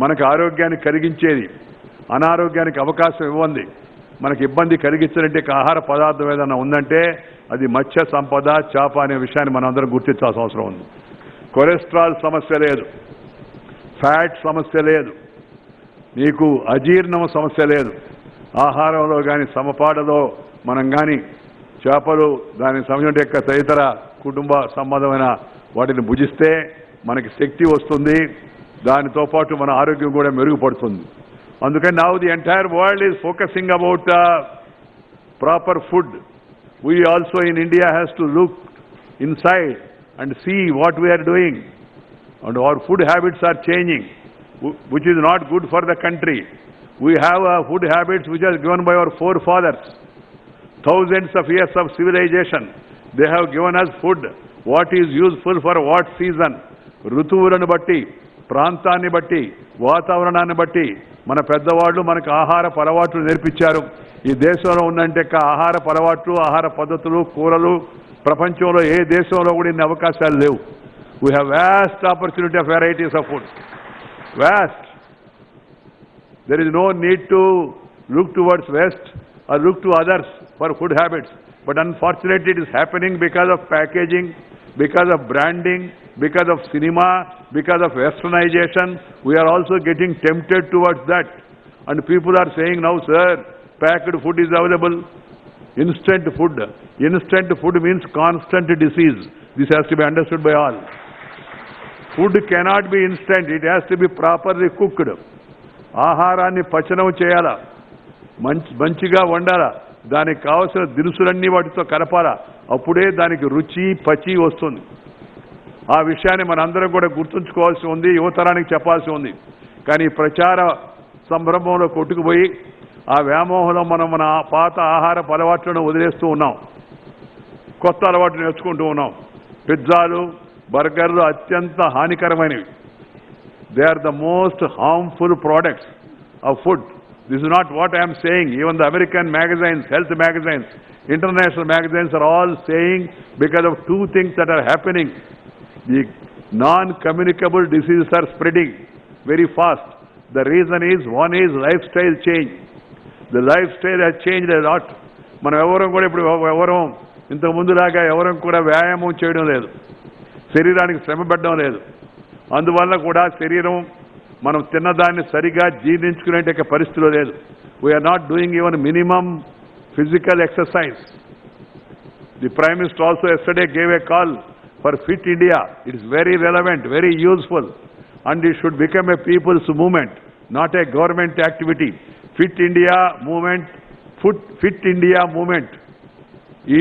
[SPEAKER 9] మనకు ఆరోగ్యాన్ని కలిగించేది, అనారోగ్యానికి అవకాశం ఇవ్వండి, మనకి ఇబ్బంది కలిగించినట్టే ఆహార పదార్థం ఏదైనా ఉందంటే అది మత్స్య సంపద, చేప అనే విషయాన్ని మనం అందరం గుర్తించాల్సిన అవసరం ఉంది. కొలెస్ట్రాల్ సమస్య లేదు, ఫ్యాట్ సమస్య లేదు, నీకు అజీర్ణం సమస్య లేదు. ఆహారంలో కానీ సమపాడలో మనం కానీ చేపలు దానికి సంబంధించిన యొక్క తదితర కుటుంబ సంబంధమైన వాటిని భుజిస్తే మనకి శక్తి వస్తుంది, దానితో పాటు మన ఆరోగ్యం కూడా మెరుగుపడుతుంది. అందుకని now the entire world is focusing about proper food. We also in India has to look inside and see what we are doing, and our food habits are changing, which is not good for the country. We have food habits which are given by our forefathers. Thousands of years of civilization, they have given us food. What is useful for what season? ఋతువులను బట్టి, ప్రాంతాన్ని బట్టి, వాతావరణాన్ని బట్టి మన పెద్దవాళ్ళు మనకు ఆహారపు అలవాట్లు నేర్పించారు. ఈ దేశంలో ఉన్నంటే ఆహారపు అలవాట్లు, ఆహార పద్ధతులు, కూరలు ప్రపంచంలో ఏ దేశంలో కూడా ఇన్ని అవకాశాలు లేవు. We have vast opportunity of varieties of food. Vast. There is no need to look towards West or look to others for food habits. But unfortunately it is happening because of packaging, because of branding, because of cinema, because of westernization, we are also getting tempted towards that. And people are saying now, sir, packed food is available, instant food. Instant food means constant disease. This has to be understood by all. Food cannot be instant, it has to be properly cooked. ఆహారాన్ని పచనం చేయాలా, మంచిగా వండాలా, దానికి కావాల్సిన దినుసులన్నీ వాటితో కలపాలా, అప్పుడే దానికి రుచి పచి వస్తుంది. ఆ విషయాన్ని మనందరం కూడా గుర్తుంచుకోవాల్సి ఉంది, యువతరానికి చెప్పాల్సి ఉంది. కానీ ప్రచార సంభ్రమంలో కొట్టుకుపోయి ఆ వ్యామోహంలో మనం మన పాత ఆహారపు అలవాట్లను వదిలేస్తూ ఉన్నాం, కొత్త అలవాట్లు నేర్చుకుంటూ ఉన్నాం. పిజ్జాలు, బర్గర్లు అత్యంత హానికరమైనవి. They are the most harmful products of food. This is not what I am saying. Even the American magazines, health magazines, international magazines are all saying because of two things that are happening. The non-communicable diseases are spreading very fast. The reason is, one is lifestyle change. The lifestyle has changed a lot. మనం ఎవరం కూడా ఇప్పుడు ఎవరం ఇంతకు ముందులాగా ఎవరం కూడా వ్యాయామం చేయడం లేదు, శరీరానికి శ్రమ పెట్టడం లేదు. అందువల్ల కూడా శరీరం మనం తిన్నదాన్ని సరిగా జీర్ణించుకునే పరిస్థితిలో లేదు. We're not doing even minimum physical exercise. The prime minister also yesterday gave a call for fit India. It is very relevant, very useful, and it should become a people's movement, not a government activity. Fit India movement, fit India movement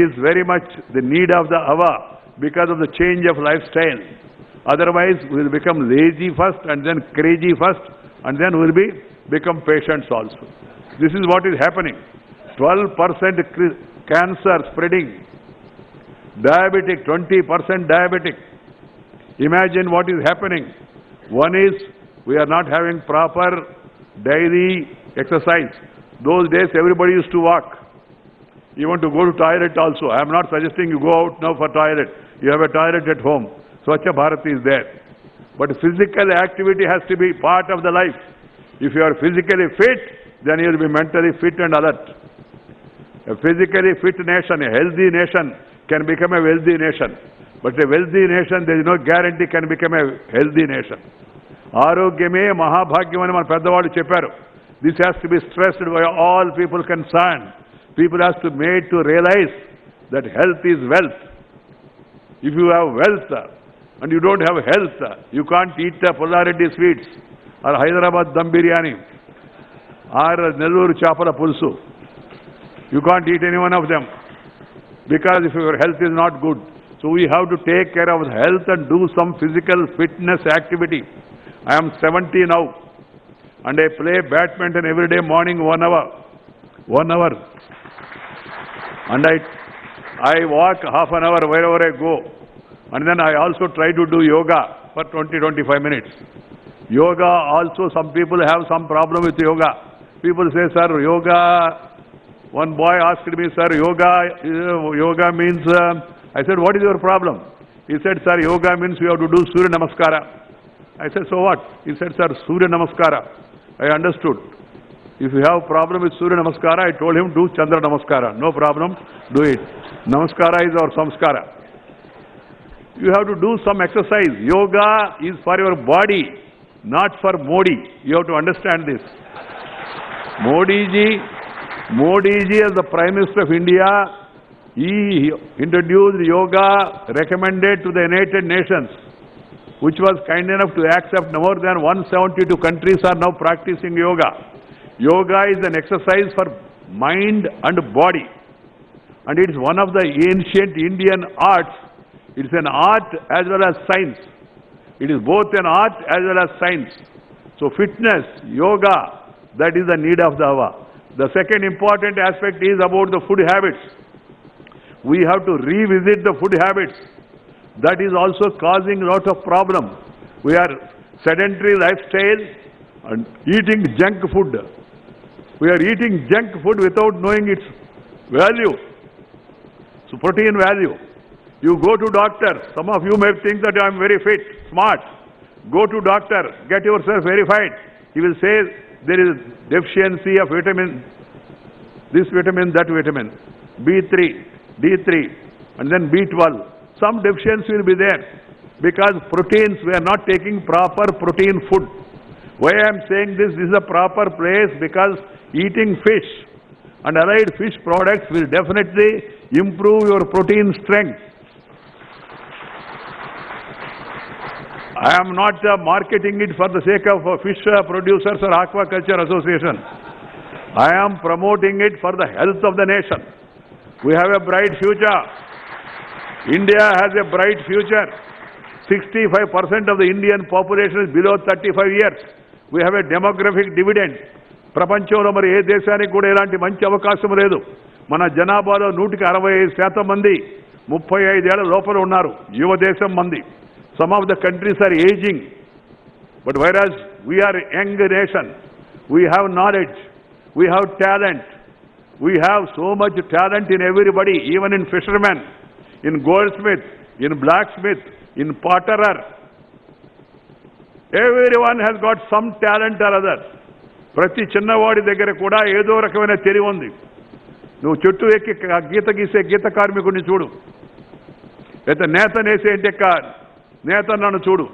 [SPEAKER 9] is very much the need of the hour because of the change of lifestyle. Otherwise, we will become lazy first and then crazy first, and then we will become patients also. This is what is happening. 12% cancer spreading. Diabetic, 20% diabetic. Imagine what is happening. One is, we are not having proper daily exercise. Those days everybody used to walk. You want to go to toilet also. I am not suggesting you go out now for toilet. You have a toilet at home. Swachha Bharat is there. But physical activity has to be part of the life. If you are physically fit, then you will be mentally fit and alert. A physically fit nation, a healthy nation can become a wealthy nation. But a wealthy nation, there is no guarantee can become a healthy nation. Arogyame Mahabhagyam ani mana peddavadu chepparu. This has to be stressed by all people concerned. People have to made to realize that health is wealth. If you have wealth and you don't have health, you can't eat Pullareddy sweets or Hyderabad dum biryani or Nellore chapala pulsu. You can't eat any one of them because if your health is not good. So we have to take care of health and do some physical fitness activity. I am 70 now and I play badminton every day morning 1 hour. 1 hour. And I walk half an hour wherever I go. And then I also try to do yoga for 20-25 minutes. Yoga also, some people have some problem with yoga. People say, sir, yoga, one boy asked me, sir, yoga means, I said, what is your problem? He said, sir, yoga means you have to do Surya Namaskara. I said, so what? He said, sir, Surya Namaskara. I understood. If you have problem with Surya Namaskara, I told him, do Chandra Namaskara. No problem, do it. Namaskara is our samskara. You have to do some exercise. Yoga is for your body, not for Modi. You have to understand this. Modi ji as the Prime Minister of India, he introduced yoga recommended to the United Nations, which was kind enough to accept. More than 172 countries are now practicing yoga. Yoga is an exercise for mind and body, and it is one of the ancient Indian arts. It is an art as well as science. It is both an art as well as science. So fitness, yoga, that is the need of the hour. The second important aspect is about the food habits. We have to revisit the food habits. That is also causing a lot of problem. We are sedentary lifestyle and eating junk food. We are eating junk food without knowing its value. So protein value. You go to doctor. Some of you may think that I am very fit, smart. Go to doctor, get yourself verified. He will say there is deficiency of vitamin, this vitamin, that vitamin, B3, D3, and then B12. Some deficiency will be there. because proteins, we are not taking proper protein food. Why I am saying this is a proper place, because eating fish and allied fish products will definitely improve your protein strength. I am not marketing it for the sake of fish producers or aquaculture association. I am promoting it for the health of the nation. We have a bright future. India has a bright future. 65% of the Indian population is below 35 years. We have a demographic dividend. ప్రపంచంలో మరి ఏ దేశానికి కూడా ఇలాంటి మంచి అవకాశం లేదు. మన జనాభాలో 165% మంది 35 ఏళ్ల లోపల ఉన్నారు. యువ దేశం మంది. Some of the countries are aging, but whereas we are a young nation, we have knowledge, we have talent, we have so much talent in everybody, even in fishermen, in goldsmith, in blacksmith, in potterer. Everyone has got some talent or other. ప్రతి చిన్నవాడి దగ్గర కూడా ఏదో రకమైన తెలివి ఉంది. నువ్వు చెట్టు ఎక్కి గీత గీసే గీత కార్మికుడిని చూడు, లేదా నేత నేసే నేతన్నను చూడు,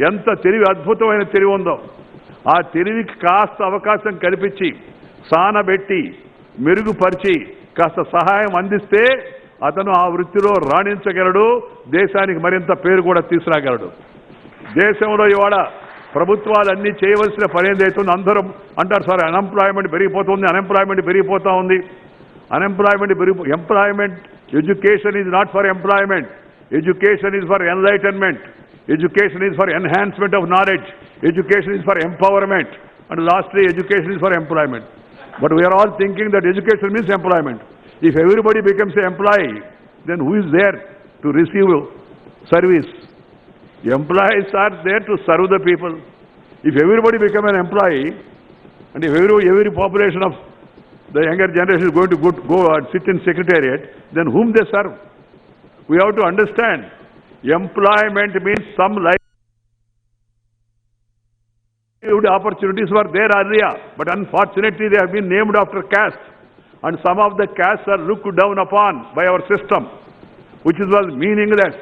[SPEAKER 9] ఎంత తెలివి, అద్భుతమైన తెలివి ఉందో. ఆ తెలివికి కాస్త అవకాశం కల్పించి సానబెట్టి మెరుగుపరిచి కాస్త సహాయం అందిస్తే అతను ఆ వృత్తిలో రాణించగలడు, దేశానికి మరింత పేరు కూడా తీసుకురాగలడు. దేశంలో ఇవాళ ప్రభుత్వాలన్నీ చేయవలసిన పని ఏదైతుందో అందరూ అంటారు, సార్ అన్ఎంప్లాయ్మెంట్ పెరిగిపోతుంది, అన్ఎంప్లాయ్మెంట్ పెరిగిపోతూ ఉంది. Employment, education is not for employment, education is for enlightenment, education is for enhancement of knowledge, education is for empowerment, and lastly education is for employment. But we are all thinking that education means employment. If everybody becomes an employee, then who is there to receive service? Employees are there to serve the people. If everybody become an employee, and if every population of the younger generation is going to go and sit in secretariat, then whom they serve? We have to understand, employment means some livelihood opportunities were there earlier, but unfortunately they have been named after caste, and some of the castes are looked down upon by our system, which was meaningless.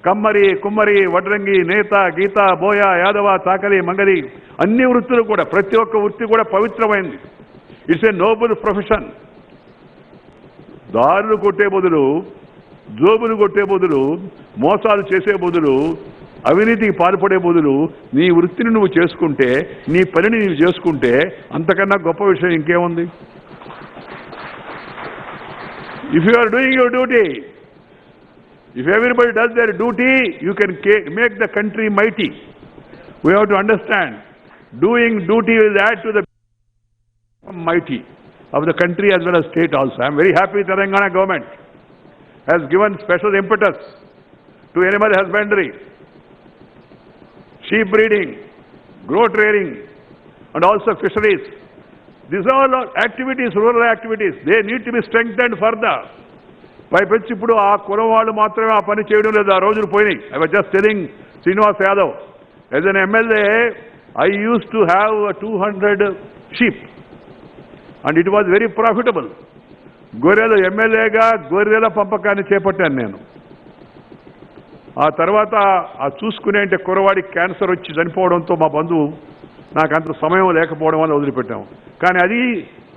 [SPEAKER 9] Kammari, Kummari, Vadrangi, Neta, Geeta, Boya, Yadava, Takali, Mangali, అన్ని వృత్తులు కూడా, ప్రతి ఒక్క వృత్తి కూడా పవిత్రమైంది. It's a noble profession. దారులు కొట్టే బదులు, జోబులు కొట్టే బదులు, మోసాలు చేసే బదులు, అవినీతికి పాల్పడే బదులు నీ వృత్తిని నువ్వు చేసుకుంటే, నీ పనిని నువ్వు చేసుకుంటే అంతకన్నా గొప్ప విషయం ఇంకేముంది? If you are doing your duty, if everybody does their duty, you can make the country mighty. We have to understand, doing duty will add to the mighty of the country as well as state also. I am very happy Telangana government has given special impetus to animal husbandry, sheep breeding, goat rearing, and also fisheries. These are all activities, rural activities. They need to be strengthened further. పైపెచ్చి ఇప్పుడు ఆ కులవాళ్ళు మాత్రమే ఆ పని చేయడం లేదు, ఆ రోజులు పోయినాయి. I was just telling Srinivas Yadav, as an MLA, I used to have 200 sheep, and it was very profitable. గొర్రెలు ఎమ్మెల్యేగా గొర్రెల పంపకాన్ని చేపట్టాను నేను. ఆ తర్వాత ఆ చూసుకునే అంటే కురవాడికి క్యాన్సర్ వచ్చి చనిపోవడంతో మా బంధువు నాకు అంత సమయం లేకపోవడం వల్ల వదిలిపెట్టాము. కానీ అది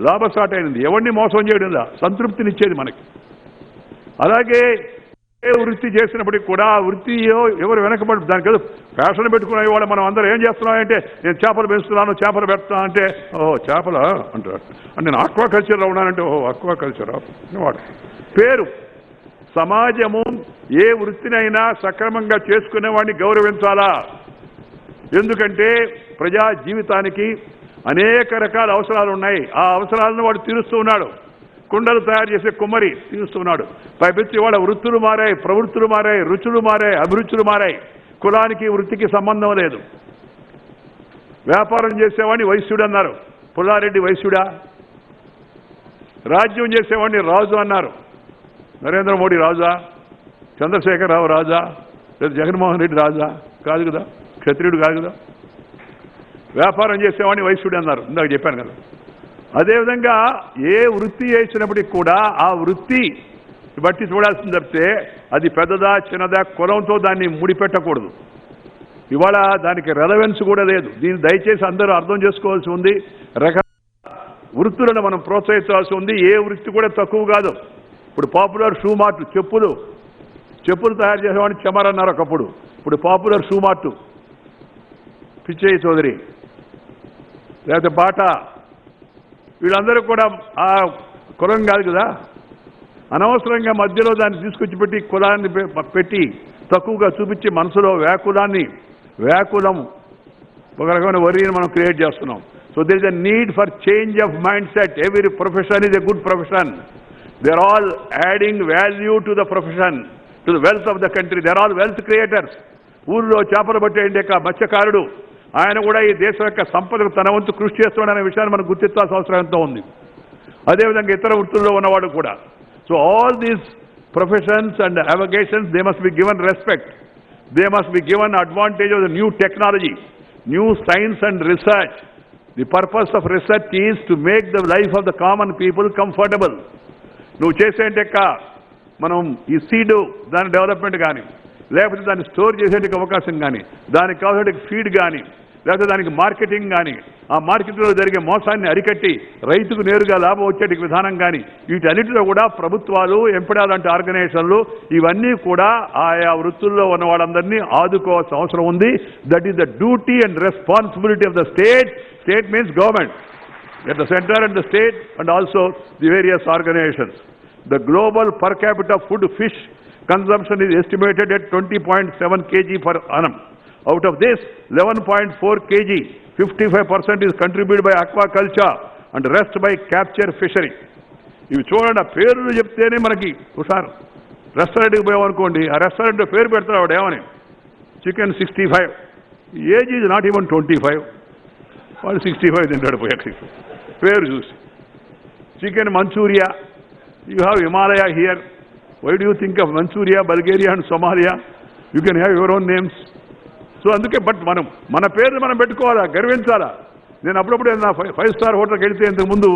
[SPEAKER 9] లాభసాట అయినది, ఎవరిని మోసం చేయడంలా, సంతృప్తినిచ్చేది మనకి. అలాగే ఏ వృత్తి చేసినప్పటికి కూడా ఆ వృత్తి ఎవరు వెనకబడి దానికి ఏదో ఫ్యాషన్ పెట్టుకునే వాళ్ళు మనం అందరూ ఏం చేస్తున్నామంటే, నేను చేపలు పెంచుతున్నాను, చేపలు పెడతాను అంటే, ఓహో చేపలా అంటారు. అంటే నేను ఆక్వాకల్చర్లో ఉన్నానంటే, ఓహో ఆక్వాకల్చరా వాడు పేరు. సమాజము ఏ వృత్తినైనా సక్రమంగా చేసుకునేవాడిని గౌరవించాలా. ఎందుకంటే ప్రజా జీవితానికి అనేక రకాల అవసరాలు ఉన్నాయి. ఆ అవసరాలను వాడు తీరుస్తూ ఉన్నాడు. కుండలు తయారు చేసే కుమ్మరి తీరుస్తున్నాడు. పైపెచ్చి వాళ్ళ వృత్తులు మారాయి, ప్రవృత్తులు మారాయి, రుచులు మారాయి, అభిరుచులు మారాయి. కులానికి వృత్తికి సంబంధం లేదు. వ్యాపారం చేసేవాడిని వైశ్యుడు అన్నారు, పుల్లారెడ్డి వైశ్యుడా? రాజ్యం చేసేవాడిని రాజు అన్నారు, నరేంద్ర మోడీ రాజా? చంద్రశేఖరరావు రాజా? లేదా జగన్మోహన్ రెడ్డి రాజా? కాదు కదా, క్షత్రియుడు కాదు కదా. వ్యాపారం చేసేవాడిని వైశ్యుడు అన్నారు, ఇందాక చెప్పాను కదా. అదేవిధంగా ఏ వృత్తి చేసినప్పటికి కూడా ఆ వృత్తి బట్టి చూడాల్సింది తప్పితే అది పెద్దదా చిన్నదా కులంతో దాన్ని ముడిపెట్టకూడదు. ఇవాళ దానికి రెలవెన్స్ కూడా లేదు. దీన్ని దయచేసి అందరూ అర్థం చేసుకోవాల్సి ఉంది. వృత్తులను మనం ప్రోత్సహించాల్సి ఉంది. ఏ వృత్తి కూడా తక్కువ కాదు. ఇప్పుడు పాపులర్ షూ మార్ట్, చెప్పులు తయారు చేసేవాడిని చెమరన్నారు ఒకప్పుడు. ఇప్పుడు popular Shoe Mart Pichaiah Chowdary, లేకపోతే బాటా, వీళ్ళందరూ కూడా ఆ కులం కాదు కదా. అనవసరంగా మధ్యలో దాన్ని తీసుకొచ్చి పెట్టి కులాన్ని పెట్టి తక్కువగా చూపించి మనసులో వ్యాకులం ఒక రకమైన వరిని మనం క్రియేట్ చేస్తున్నాం. So there is a need for change of mind set. Every profession is a good profession. They are all adding value to the profession, to the wealth of the country. They are all wealth creators. ఊళ్ళో చేపలు పట్టే మత్స్యకారుడు ఆయన కూడా ఈ దేశం యొక్క సంపదకు తన వంతు కృషి చేస్తున్నాడనే విషయాన్ని మనం గుర్తించాల్సిన అవసరం ఎంతో ఉంది. అదేవిధంగా ఇతర వృత్తుల్లో ఉన్నవాడు కూడా. So all these professions and obligations, they must be given respect. They must be given advantage of the new technology, new science and research. The purpose of research is to make the life of the common people comfortable. నువ్వు చేసేంటక్క మనం ఈ seed దాని development కానీ, లేకపోతే దాన్ని store చేసేందుకు అవకాశం కానీ, దానికి కావాల్సిన ఫీడ్ కానీ, లేకపోతే దానికి మార్కెటింగ్ కానీ, ఆ మార్కెట్లో జరిగే మోసాన్ని అరికట్టి రైతుకు నేరుగా లాభం వచ్చే విధానం కానీ, వీటన్నిటిలో కూడా ప్రభుత్వాలు, ఎంపీడా లాంటి ఆర్గనైజేషన్లు ఇవన్నీ కూడా ఆయా వృత్తుల్లో ఉన్న వాళ్ళందరినీ ఆదుకోవాల్సిన అవసరం ఉంది. That is the duty and responsibility of the state. State means government at the center and the state and also the various organizations. The global per capita food fish consumption is estimated at 20.7 kg per annum. Out of this, 11.4 kg, 55% is contributed by aquaculture and rest by capture fishery. ఇవి చూడండి, ఆ పేర్లు చెప్తేనే మనకి హుషారు. రెస్టారెంట్కి పోయామనుకోండి, ఆ restaurant పేరు పెడతాడు ఆవిడ ఏమని, chicken 65, age is not even 25, వాడు 65 తింటాడు పోయాక పేరు చూసి. Chicken Manchuria, you have Himalaya here, why do you think of Manchuria, Bulgaria and Somalia? You can have your own names. So అందుకే మన పేర్లు మనం పెట్టుకోవాలా, గర్వించాలా. నేను అప్పుడప్పుడు నా 5 స్టార్ హోటల్కి వెళ్తే ఇంతకు ముందు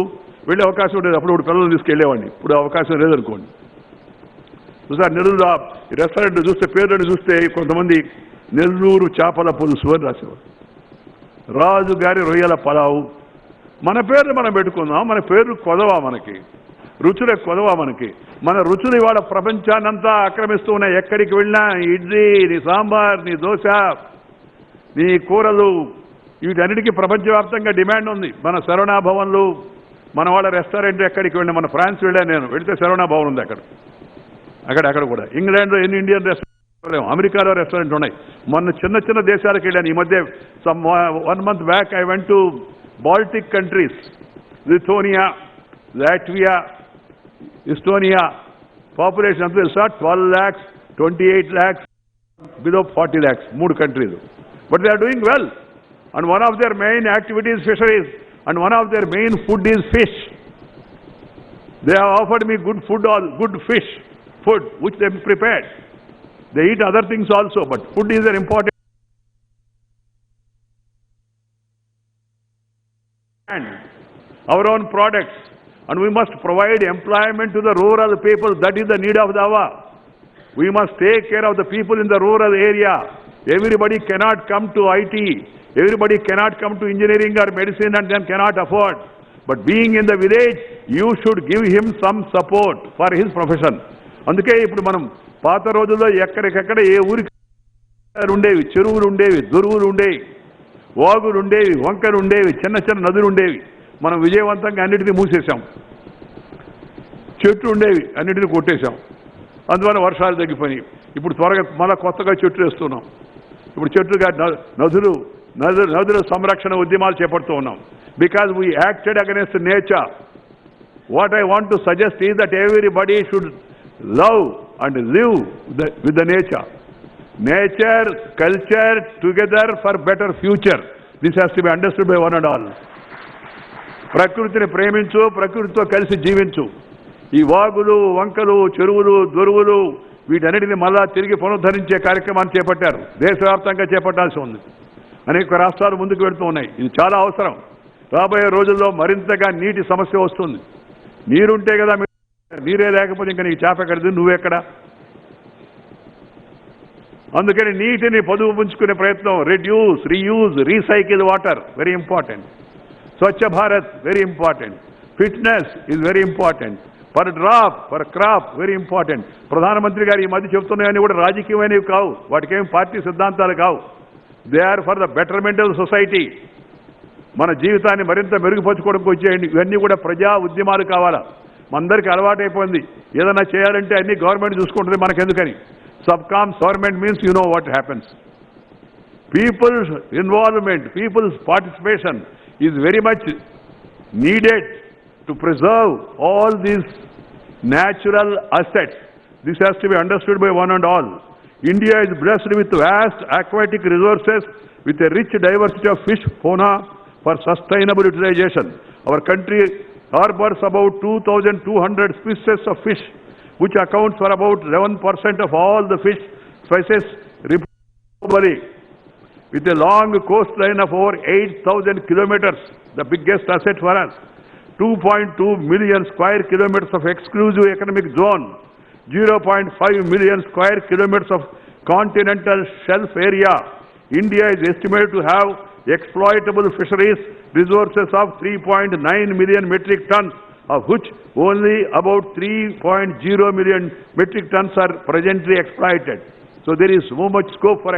[SPEAKER 9] వెళ్ళే అవకాశం ఉండేది, అప్పుడప్పుడు పిల్లలు తీసుకెళ్ళేవాడిని. ఇప్పుడు అవకాశం లేదనుకోండి. చూసారు నెల్లూరు రెస్టారెంట్ చూస్తే, పేర్లను చూస్తే కొంతమంది నెల్లూరు చేపల పులుసు అని రాసేవారు, రాజు గారి రొయ్యల పలావు. మన పేర్లు మనం పెట్టుకుందాం. మన పేర్లు కొదవా, మనకి రుచులే కొదవా. మన రుచులు ఇవాళ ప్రపంచాన్నంతా ఆక్రమిస్తూ ఉన్నాయి. ఎక్కడికి వెళ్ళినా ఇడ్లీ, నీ సాంబార్, నీ దోశ, నీ కూరలు, వీటన్నిటికీ ప్రపంచవ్యాప్తంగా డిమాండ్ ఉంది. మన శరవణ భవన్లు, మన వాళ్ళ రెస్టారెంట్ ఎక్కడికి వెళ్ళినా, మన ఫ్రాన్స్ వెళ్ళాను నేను, వెళితే శరవణ భవన్ ఉంది అక్కడ కూడా. ఇంగ్లాండ్లో ఎన్ని ఇండియన్ రెస్టారెంట్, అమెరికాలో రెస్టారెంట్ ఉన్నాయి. మొన్న చిన్న దేశాలకు వెళ్ళాను ఈ మధ్య. 1 month back I went to Baltic countries, Lithuania, Latvia, Estonia. Population అంతా తెలుసా, 12 lakhs, 28 lakhs, below 40 lakhs, 3 countries. But they are doing well. And one of their main activities is fisheries. And one of their main food is fish. They have offered me good food, good fish food, which they prepared. They eat other things also, but food is an important. And our own products, and we must provide employment to the rural people. That is the need of the hour. We must take care of the people in the rural area. Everybody cannot come to IT. Everybody cannot come to engineering or medicine and then cannot afford. But being in the village, you should give him some support for his profession. అందుకే ఇప్పుడు మనం పాత రోజుల్లో ఎక్కడికెక్కడ ఏ ఊరికి ఉండేవి, చెరువులు ఉండేవి, దొరువులు ఉండేవి, వాగులు ఉండేవి, వంకలు ఉండేవి, చిన్న నదులు ఉండేవి. మనం విజయవంతంగా అన్నిటినీ మూసేశాం. చెట్లు ఉండేవి, అన్నిటినీ కొట్టేశాం. అందువల్ల వర్షాలు తగ్గిపోయి ఇప్పుడు త్వరగా మళ్ళీ కొత్తగా చెట్లు వేస్తున్నాం. ఇప్పుడు చెట్లుగా నదుల సంరక్షణ ఉద్యమాలు చేపడుతూ ఉన్నాం. Because we acted against nature. What I want to suggest is that everybody should love and live with the nature. Nature, culture together for better future. This has to be understood by one and all. ప్రకృతిని ప్రేమించు, ప్రకృతితో కలిసి జీవించు. ఈ వాగులు, వంకలు, చెరువులు, దొరువులు వీటన్నిటిని మళ్ళా తిరిగి పునరుద్ధరించే కార్యక్రమాన్ని చేపట్టారు. దేశవ్యాప్తంగా చేపట్టాల్సి ఉంది. అనేక రాష్ట్రాలు ముందుకు వెళ్తూ ఉన్నాయి. ఇది చాలా అవసరం. రాబోయే రోజుల్లో మరింతగా నీటి సమస్య వస్తుంది. నీరుంటే కదా నీరే లేకపోతే ఇంకా నీకు చేప ఎక్కడిది, నువ్వెక్కడ? అందుకని నీటిని పొదుపు పుంజుకునే ప్రయత్నం, reduce, reuse, recycle water, very important. Swachh Bharat, very important. Fitness is very important. Per drop, per crop, very important. ప్రధానమంత్రి గారు ఈ మధ్య చెప్తున్నాయని కూడా రాజకీయమైనవి కావు, వాటికేం పార్టీ సిద్ధాంతాలు కావు. They are for the betterment of society. మన జీవితాన్ని మరింత మెరుగుపరచుకోవడానికి వచ్చేయండి. ఇవన్నీ కూడా ప్రజా ఉద్యమాలు కావాలా. మనందరికీ అలవాటైపోయింది, ఏదైనా చేయాలంటే అన్ని గవర్నమెంట్ చూసుకుంటుంది, మనకెందుకని. సబ్కామ్స్ government means you know what happens. People's involvement, people's participation is very much needed to preserve all these natural assets. This has to be understood by one and all. India is blessed with vast aquatic resources with a rich diversity of fish fauna for sustainable utilization. Our country harbors about 2,200 species of fish, which accounts for about 11% of all the fish species globally. With a long coastline of over 8,000 kilometers, the biggest asset for us. 2.2 million square kilometers of exclusive economic zone, 0.5 million square kilometers of continental shelf area. India is estimated to have exploitable fisheries resources of 3.9 million metric tons, of which only about 3.0 million metric tons are presently exploited. So there is so much scope for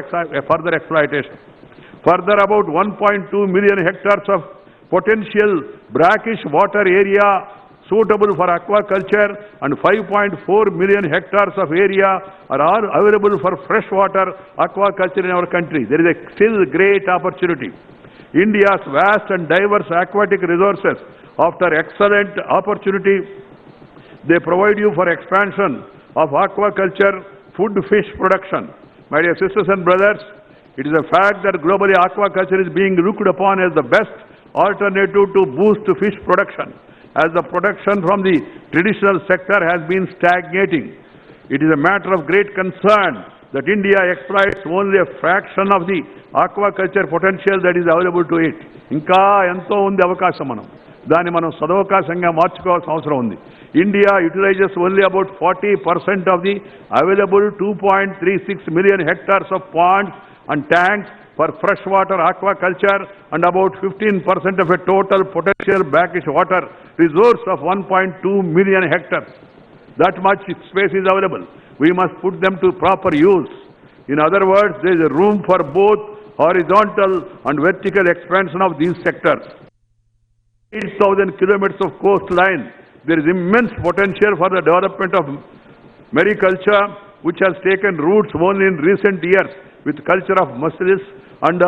[SPEAKER 9] further exploitation. Further, about 1.2 million hectares of potential brackish water area suitable for aquaculture and 5.4 million hectares of area are all available for freshwater aquaculture in our country. There is a still great opportunity. India's vast and diverse aquatic resources offer excellent opportunity. They provide you for expansion of aquaculture, food, fish production. My dear sisters and brothers, it is a fact that globally aquaculture is being looked upon as the best alternative to boost fish production, as the production from the traditional sector has been stagnating. It is a matter of great concern that India exploits only a fraction of the aquaculture potential that is available to it. Inka ento undi avakasham manam dani manam sadavakasanga marchukovalsina avasaram undi. India utilizes only about 40% of the available 2.36 million hectares of ponds and tanks for freshwater aquaculture and about 15% of a total potential brackish water resource of 1.2 million hectares. That much space is available. We must put them to proper use. In other words, there is a room for both horizontal and vertical expansion of these sectors. 8,000 kilometers of coastline, there is immense potential for the development of mariculture, which has taken roots only in recent years with culture of mussels and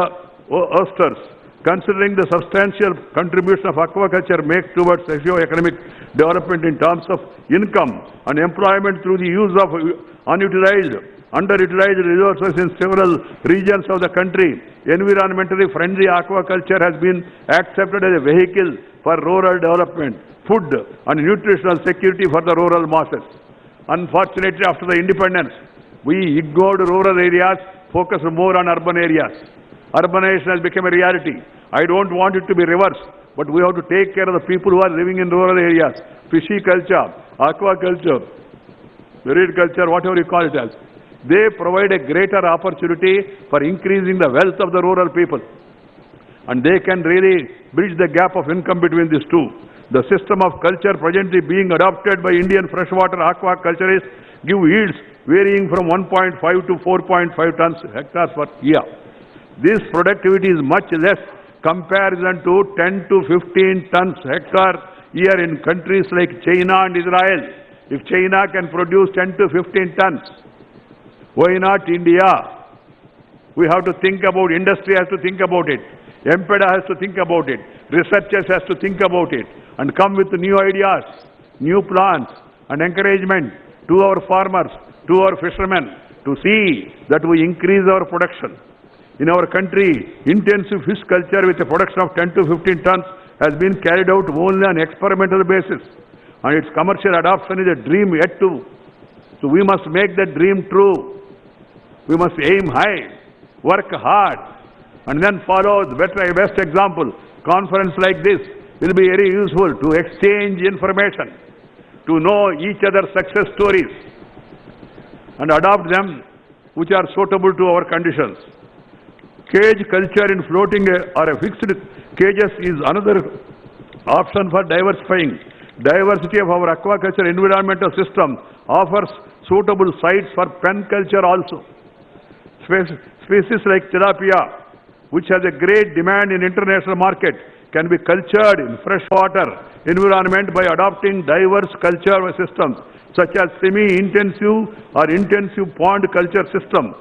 [SPEAKER 9] oysters. Considering the substantial contribution of aquaculture makes towards socio-economic development in terms of income and employment through the use of underutilized resources in several regions of the country, environmentally friendly aquaculture has been accepted as a vehicle for rural development, food and nutritional security for the rural masses. Unfortunately, after the independence, we ignored rural areas, focused more on urban areas. Urbanization has become a reality. I don't want it to be reversed, but we have to take care of the people who are living in rural areas. Pisciculture, aquaculture, marine culture, whatever you call it as. They provide a greater opportunity for increasing the wealth of the rural people. And they can really bridge the gap of income between these two. The system of culture presently being adopted by Indian freshwater aquaculturists give yields varying from 1.5 to 4.5 tons hectares per year. This productivity is much less comparison to 10 to 15 tons hectare year in countries like China and Israel. If China can produce 10 to 15 tons, why not India? We have to think about, industry has to think about it, MPEDA has to think about it, researchers has to think about it and come with new ideas, new plans and encouragement to our farmers, to our fishermen to see that we increase our production. In our country, intensive fish culture with a production of 10 to 15 tons has been carried out only on experimental basis, and its commercial adoption is a dream yet to. So we must make that dream true. We must aim high, work hard, and then follow the best example. Conference like this will be very useful to exchange information, to know each other's success stories and adopt them which are suitable to our conditions. Cage culture in floating or a fixed cages is another option for diversifying. Diversity of our aquaculture environmental system offers suitable sites for pen culture also. Species like tilapia, which has a great demand in international market, can be cultured in freshwater environment by adopting diverse culture systems such as semi-intensive or intensive pond culture system,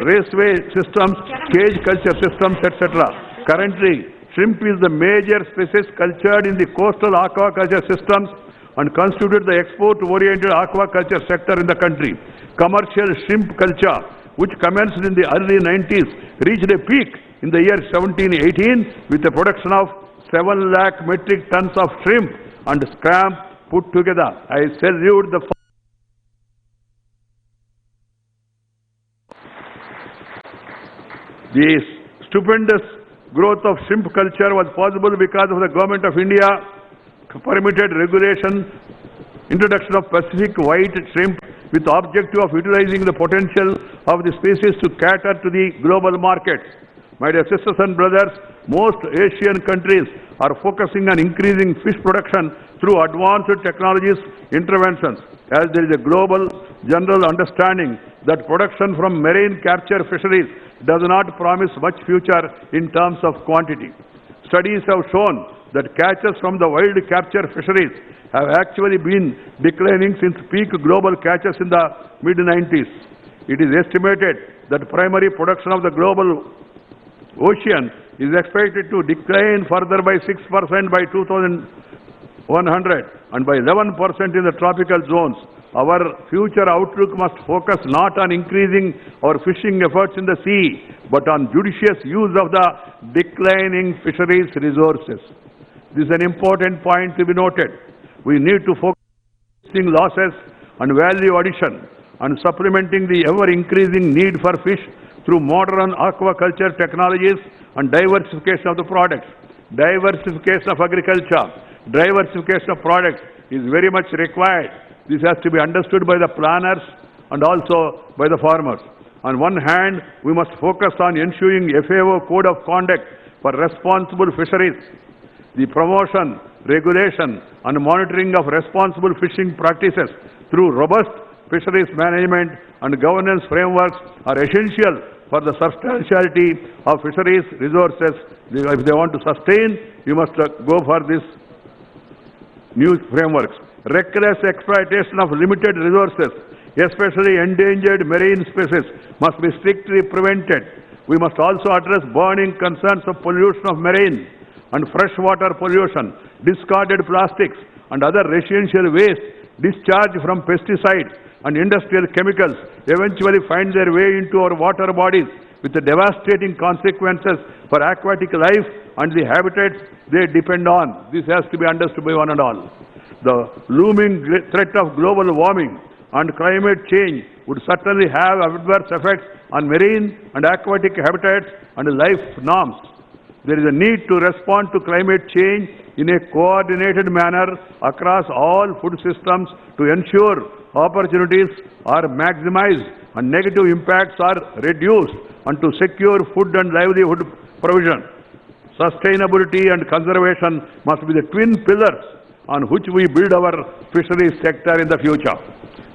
[SPEAKER 9] raceway systems, cage culture systems, etc. Currently, shrimp is the major species cultured in the coastal aquaculture systems and constituted the export-oriented aquaculture sector in the country. Commercial shrimp culture, which commenced in the early 90s, reached a peak in the year 1718 with a production of 7 lakh metric tons of shrimp and scram put together. I salute the stupendous growth of shrimp culture was possible because of the Government of India permitted regulation, introduction of Pacific white shrimp with the objective of utilizing the potential of the species to cater to the global markets. My dear sisters and brothers, most Asian countries are focusing on increasing fish production through advanced technologies interventions, as there is a global general understanding that production from marine capture fisheries does not promise much future in terms of quantity. Studies have shown that catches from the wild capture fisheries have actually been declining since peak global catches in the mid-90s. It is estimated that primary production of the global ocean is expected to decline further by 6% by 2100 and by 11% in the tropical zones. Our future outlook must focus not on increasing our fishing efforts in the sea, but on judicious use of the declining fisheries resources. This is an important point to be noted. We need to focus on reducing losses and value addition and supplementing the ever-increasing need for fish through modern aquaculture technologies and diversification of the products. Diversification of agriculture, diversification of products is very much required. This has to be understood by the planners and also by the farmers. On one hand, we must focus on ensuring FAO code of conduct for responsible fisheries. The promotion, regulation and monitoring of responsible fishing practices through robust fisheries management and governance frameworks are essential for the substantiality of fisheries resources. If they want to sustain, you must go for this new frameworks. Reckless exploitation of limited resources, especially endangered marine species, must be strictly prevented. We must also address burning concerns of pollution of marine and freshwater pollution, discarded plastics and other residential waste discharged from pesticides and industrial chemicals eventually find their way into our water bodies with the devastating consequences for aquatic life and the habitats they depend on. This has to be understood by one and all. The looming threat of global warming and climate change would certainly have adverse effects on marine and aquatic habitats and life norms. There is a need to respond to climate change in a coordinated manner across all food systems to ensure opportunities are maximized and negative impacts are reduced and to secure food and livelihood provision. Sustainability and conservation must be the twin pillars on which we build our fisheries sector in the future.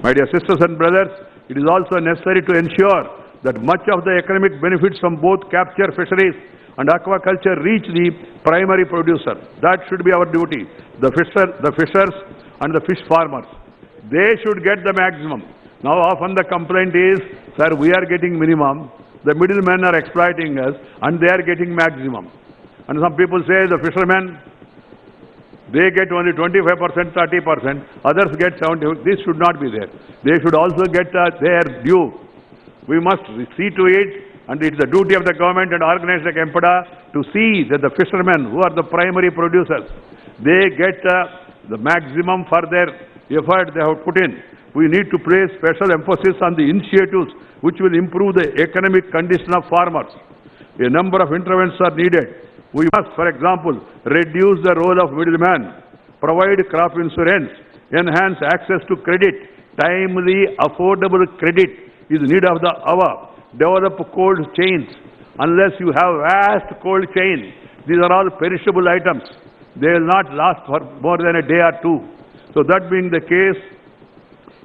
[SPEAKER 9] My dear sisters and brothers, it is also necessary to ensure that much of the economic benefits from both capture fisheries and aquaculture reach the primary producer. That should be our duty. The fishers and the fish farmers. They should get the maximum. Now often the complaint is, sir, we are getting minimum, the middlemen are exploiting us and they are getting maximum. And some people say the fishermen, they get only 25%, 30%, others get 70%. This should not be there. They should also get their due. We must see to it, and it is the duty of the government and organized like MPEDA to see that the fishermen, who are the primary producers, they get the maximum for their effort they have put in. We need to place special emphasis on the initiatives which will improve the economic condition of farmers. A number of interventions are needed. We must, for example, reduce the role of middleman, provide crop insurance, enhance access to credit. Timely, affordable credit is need of the hour. Develop cold chains. Unless you have vast cold chain, these are all perishable items. They will not last for more than a day or two. So that being the case,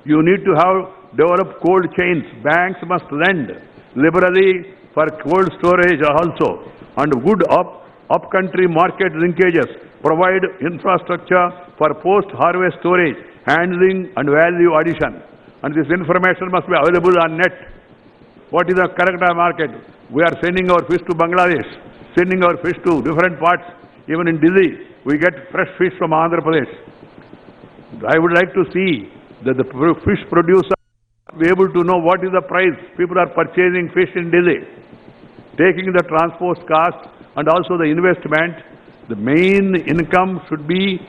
[SPEAKER 9] you need to have developed cold chains. Banks must lend liberally for cold storage also, and good up-country market linkages. Provide infrastructure for post-harvest storage, handling and value addition. And this information must be available on net. What is the correct market? We are sending our fish to Bangladesh, sending our fish to different parts. Even in Delhi, we get fresh fish from Andhra Pradesh. I would like to see that the fish producer be able to know what is the price people are purchasing fish in Delhi, taking the transport cost and also the investment. The main income should be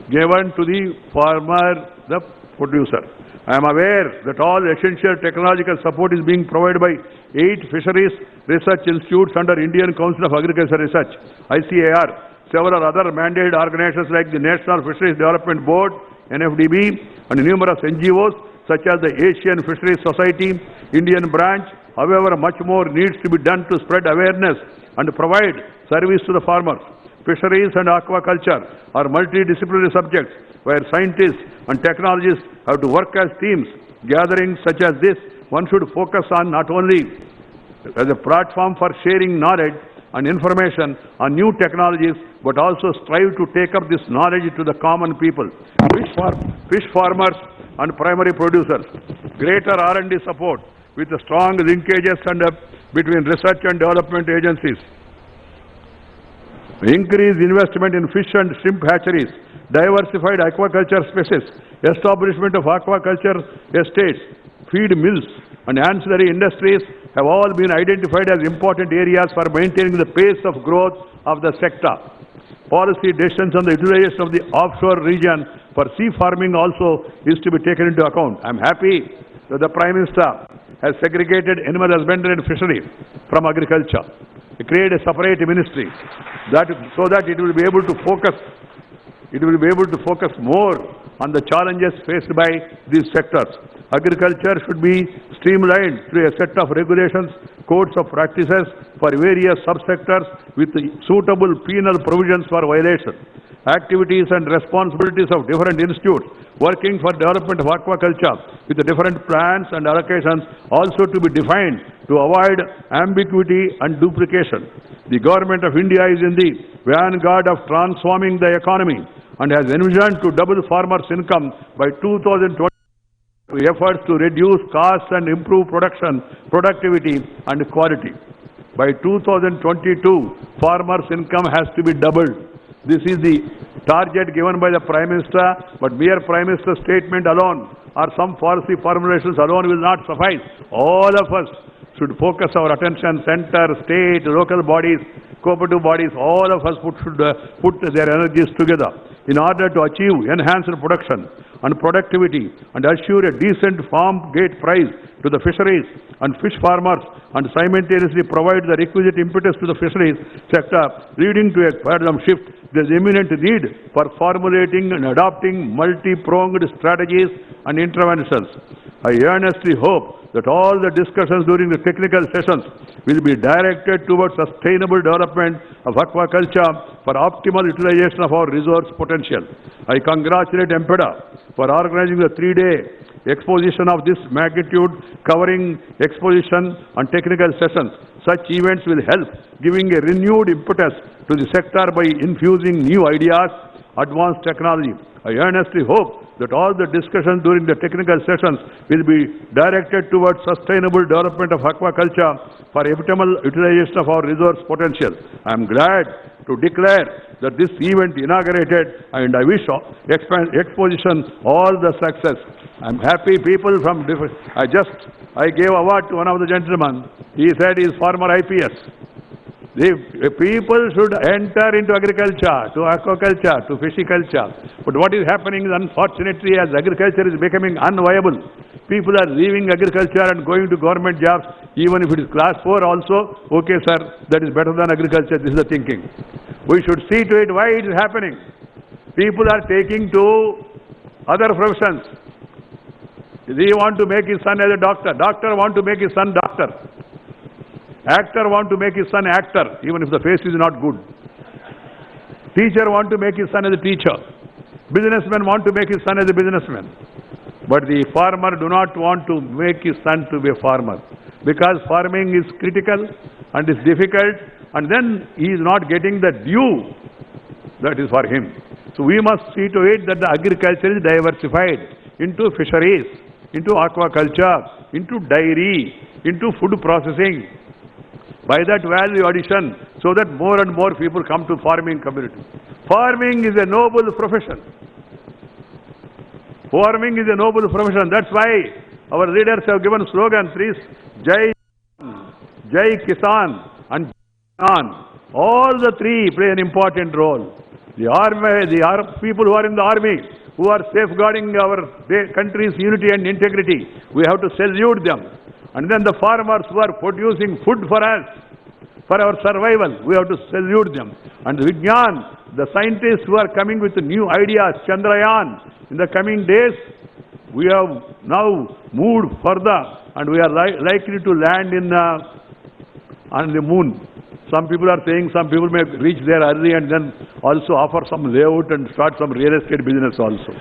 [SPEAKER 9] given to the farmer, the producer. I am aware that all essential technological support is being provided by 8 fisheries research institutes under Indian Council of Agriculture Research, ICAR, several other mandated organizations like the National Fisheries Development Board, NFDB, and numerous NGOs such as the Asian Fisheries Society, Indian branch. However, much more needs to be done to spread awareness and provide service to the farmers. Fisheries and aquaculture are multidisciplinary subjects where scientists and technologists have to work as teams. Gatherings such as this, one should focus on not only as a platform for sharing knowledge and information on new technologies, but also strive to take up this knowledge to the common people. Fish farmers and primary producers, greater R&D support with the strong linkages and between research and development agencies. Increased investment in fish and shrimp hatcheries, diversified aquaculture species, establishment of aquaculture estates, feed mills, and ancillary industries have all been identified as important areas for maintaining the pace of growth of the sector. Policy decisions on the utilization of the offshore region for sea farming also is to be taken into account. I am happy that the Prime Minister has segregated animal husbandry and fishery from agriculture. He created a separate ministry so that it will be able to focus. It will be able to focus more on the challenges faced by these sectors. Agriculture should be streamlined through a set of regulations, codes of practices for various subsectors with suitable penal provisions for violation. Activities and responsibilities of different institutes working for development of aquaculture with the different plans and allocations also to be defined to avoid ambiguity and duplication. The Government of India is in the vanguard of transforming the economy and has envisioned to double farmers' income by 2020. Efforts to reduce costs and improve productivity and quality. By 2022, farmers' income has to be doubled. This is the target given by the Prime Minister, but mere Prime Minister's statement alone or some policy formulations alone will not suffice. All of us should focus our attention, center, state, local bodies, cooperative bodies, all of us should put their energies together in order to achieve enhanced production and productivity and assure a decent farm gate price to the fisheries and fish farmers and simultaneously provide the requisite impetus to the fisheries sector, leading to a paradigm shift. There is imminent need for formulating and adopting multi-pronged strategies and interventions. I earnestly hope that all the discussions during the technical sessions will be directed towards sustainable development of aquaculture for optimal utilization of our resource potential. I congratulate MPEDA for organizing the 3-day exposition of this magnitude, covering exposition and technical sessions. Such events will help giving a renewed impetus to the sector by infusing new ideas, advanced technology. I earnestly hope that all the discussions during the technical sessions will be directed towards sustainable development of aquaculture for optimal utilization of our resource potential. I am glad to declare that this event inaugurated, and I wish exposition all the success. I am happy people from different. I gave award to one of the gentlemen. He said he is former IPS. The people should enter into agriculture, to aquaculture, to fishiculture. But what is happening is, unfortunately, as agriculture is becoming unviable, people are leaving agriculture and going to government jobs, even if it is class 4 also. Okay, sir, that is better than agriculture. This is the thinking. We should see to it why it is happening. People are taking to other professions. He want to make his son as a doctor. Doctor want to make his son doctor. Actor want to make his son actor, even if the face is not good. Teacher want to make his son as a teacher. Businessman want to make his son as a businessman. But the farmer do not want to make his son to be a farmer, because farming is critical and is difficult, and then he is not getting the due that is for him. So we must see to it that the agriculture is diversified into fisheries, into aquaculture, into dairy, into food processing. By that value addition, so that more and more people come to farming community. Farming is a noble profession. Farming is a noble profession. That's why our leaders have given slogan three: Jai, Jai Kisan and Jai Kisan. All the three play an important role. The army, people who are in the army, who are safeguarding our country's unity and integrity, we have to salute them. And then the farmers who are producing food for us, for our survival, we have to salute them. And the Vigyan, the scientists who are coming with new ideas, Chandrayaan, in the coming days, we have now moved further and we are likely to land on the moon. Some people are saying some people may reach there early and then also offer some layout and start some real estate business also.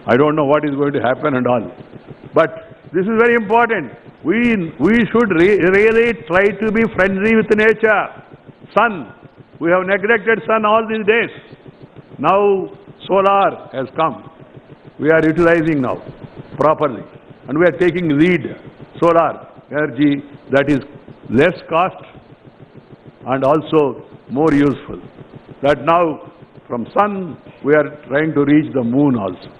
[SPEAKER 9] I don't know what is going to happen and all. But this is very important. We should really try to be friendly with nature. Sun. We have neglected sun all these days. Now solar has come. We are utilizing now properly. And we are taking lead. Solar energy that is less cost and also more useful. That now from sun we are trying to reach the moon also.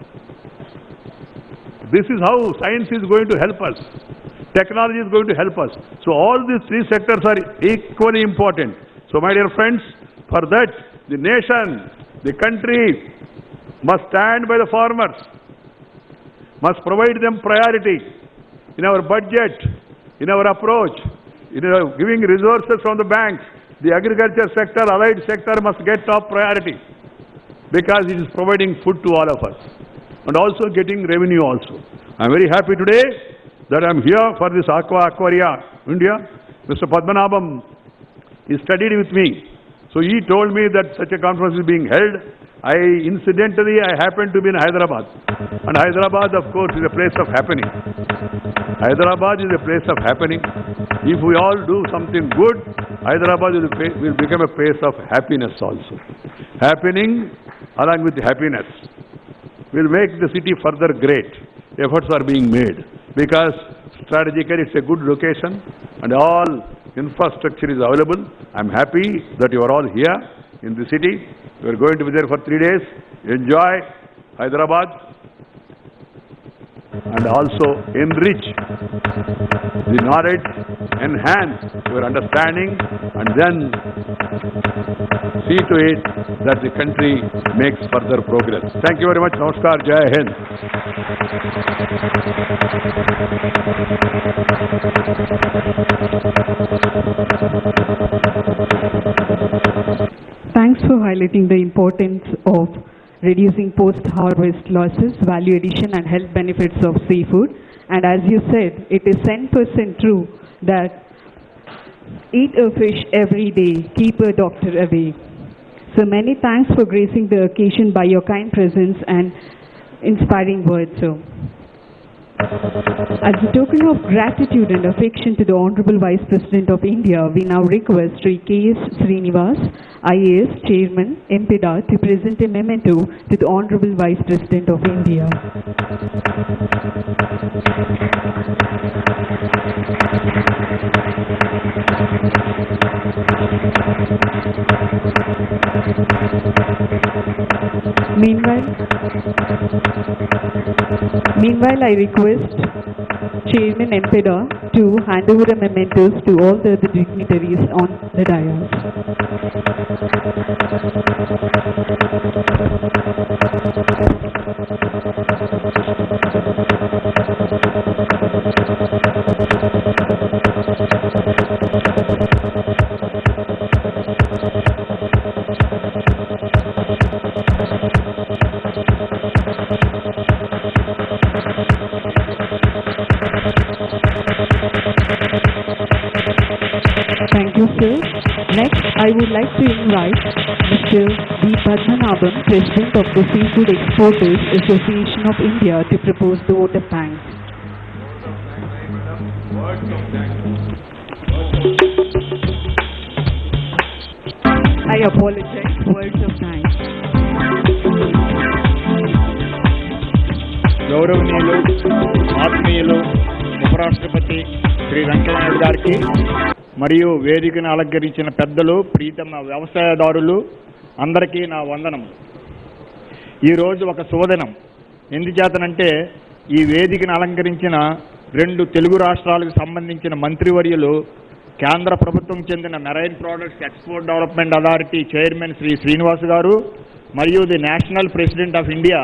[SPEAKER 9] This is how science is going to help us. Technology is going to help us. So all these three sectors are equally important. So my dear friends, for that the nation, the country must stand by the farmers, must provide them priority in our budget, in our approach, in our giving resources from the banks. The agriculture sector, allied sector must get top priority because it is providing food to all of us and also getting revenue also. I am very happy today that I am here for this Aqua Aquaria India. Mr. Padmanabham is studied with me. So he told me that such a conference is being held. Incidentally, I happened to be in Hyderabad. And Hyderabad, of course, is a place of happening. Hyderabad is a place of happening. If we all do something good, Hyderabad will become a place of happiness also. Happening along with happiness will make the city further great. Efforts are being made because strategically it's a good location and all infrastructure is available. I'm happy that you are all here in the city. We are going to be there for 3 days. Enjoy Hyderabad and also enrich the knowledge, enhance your understanding, and then see to it that the country makes further progress. Thank you very much. Namaskar. Jai Hind.
[SPEAKER 2] Thanks for highlighting the importance of reducing post-harvest losses, value addition and health benefits of seafood. And as you said, it is 10% true that eat a fish every day, keep a doctor away. So many thanks for gracing the occasion by your kind presence and inspiring words, sir. As a token of gratitude and affection to the Honorable Vice President of India, we now request Sri K.S. Srinivas, IAS Chairman, MPEDA, to present a memento to the Honorable Vice President of India. Meanwhile, I request Chairman MPEDA to hand over the mementos to all the other dignitaries on the dais. you, sir. Next, I would like to invite Mr. V. Padmanabhan, President of the Seafood Exporters Association of India, to propose the vote of thanks. I apologize. Words of thanks.
[SPEAKER 1] గౌరవనీయులు ఆత్మీయులు ఉపరాష్ట్రపతి శ్రీ వెంకయ్య నాయుడు గారికి మరియు వేదికను అలంకరించిన పెద్దలు ప్రీతమ వ్యవసాయదారులు అందరికీ నా వందనం. ఈరోజు ఒక శుభదినం. ఎందుచేతనంటే ఈ వేదికను అలంకరించిన 2 తెలుగు రాష్ట్రాలకు సంబంధించిన మంత్రివర్యులు, కేంద్ర ప్రభుత్వం చెందిన marine products export development authority chairman Shri Srinivas గారు మరియు the national president of India,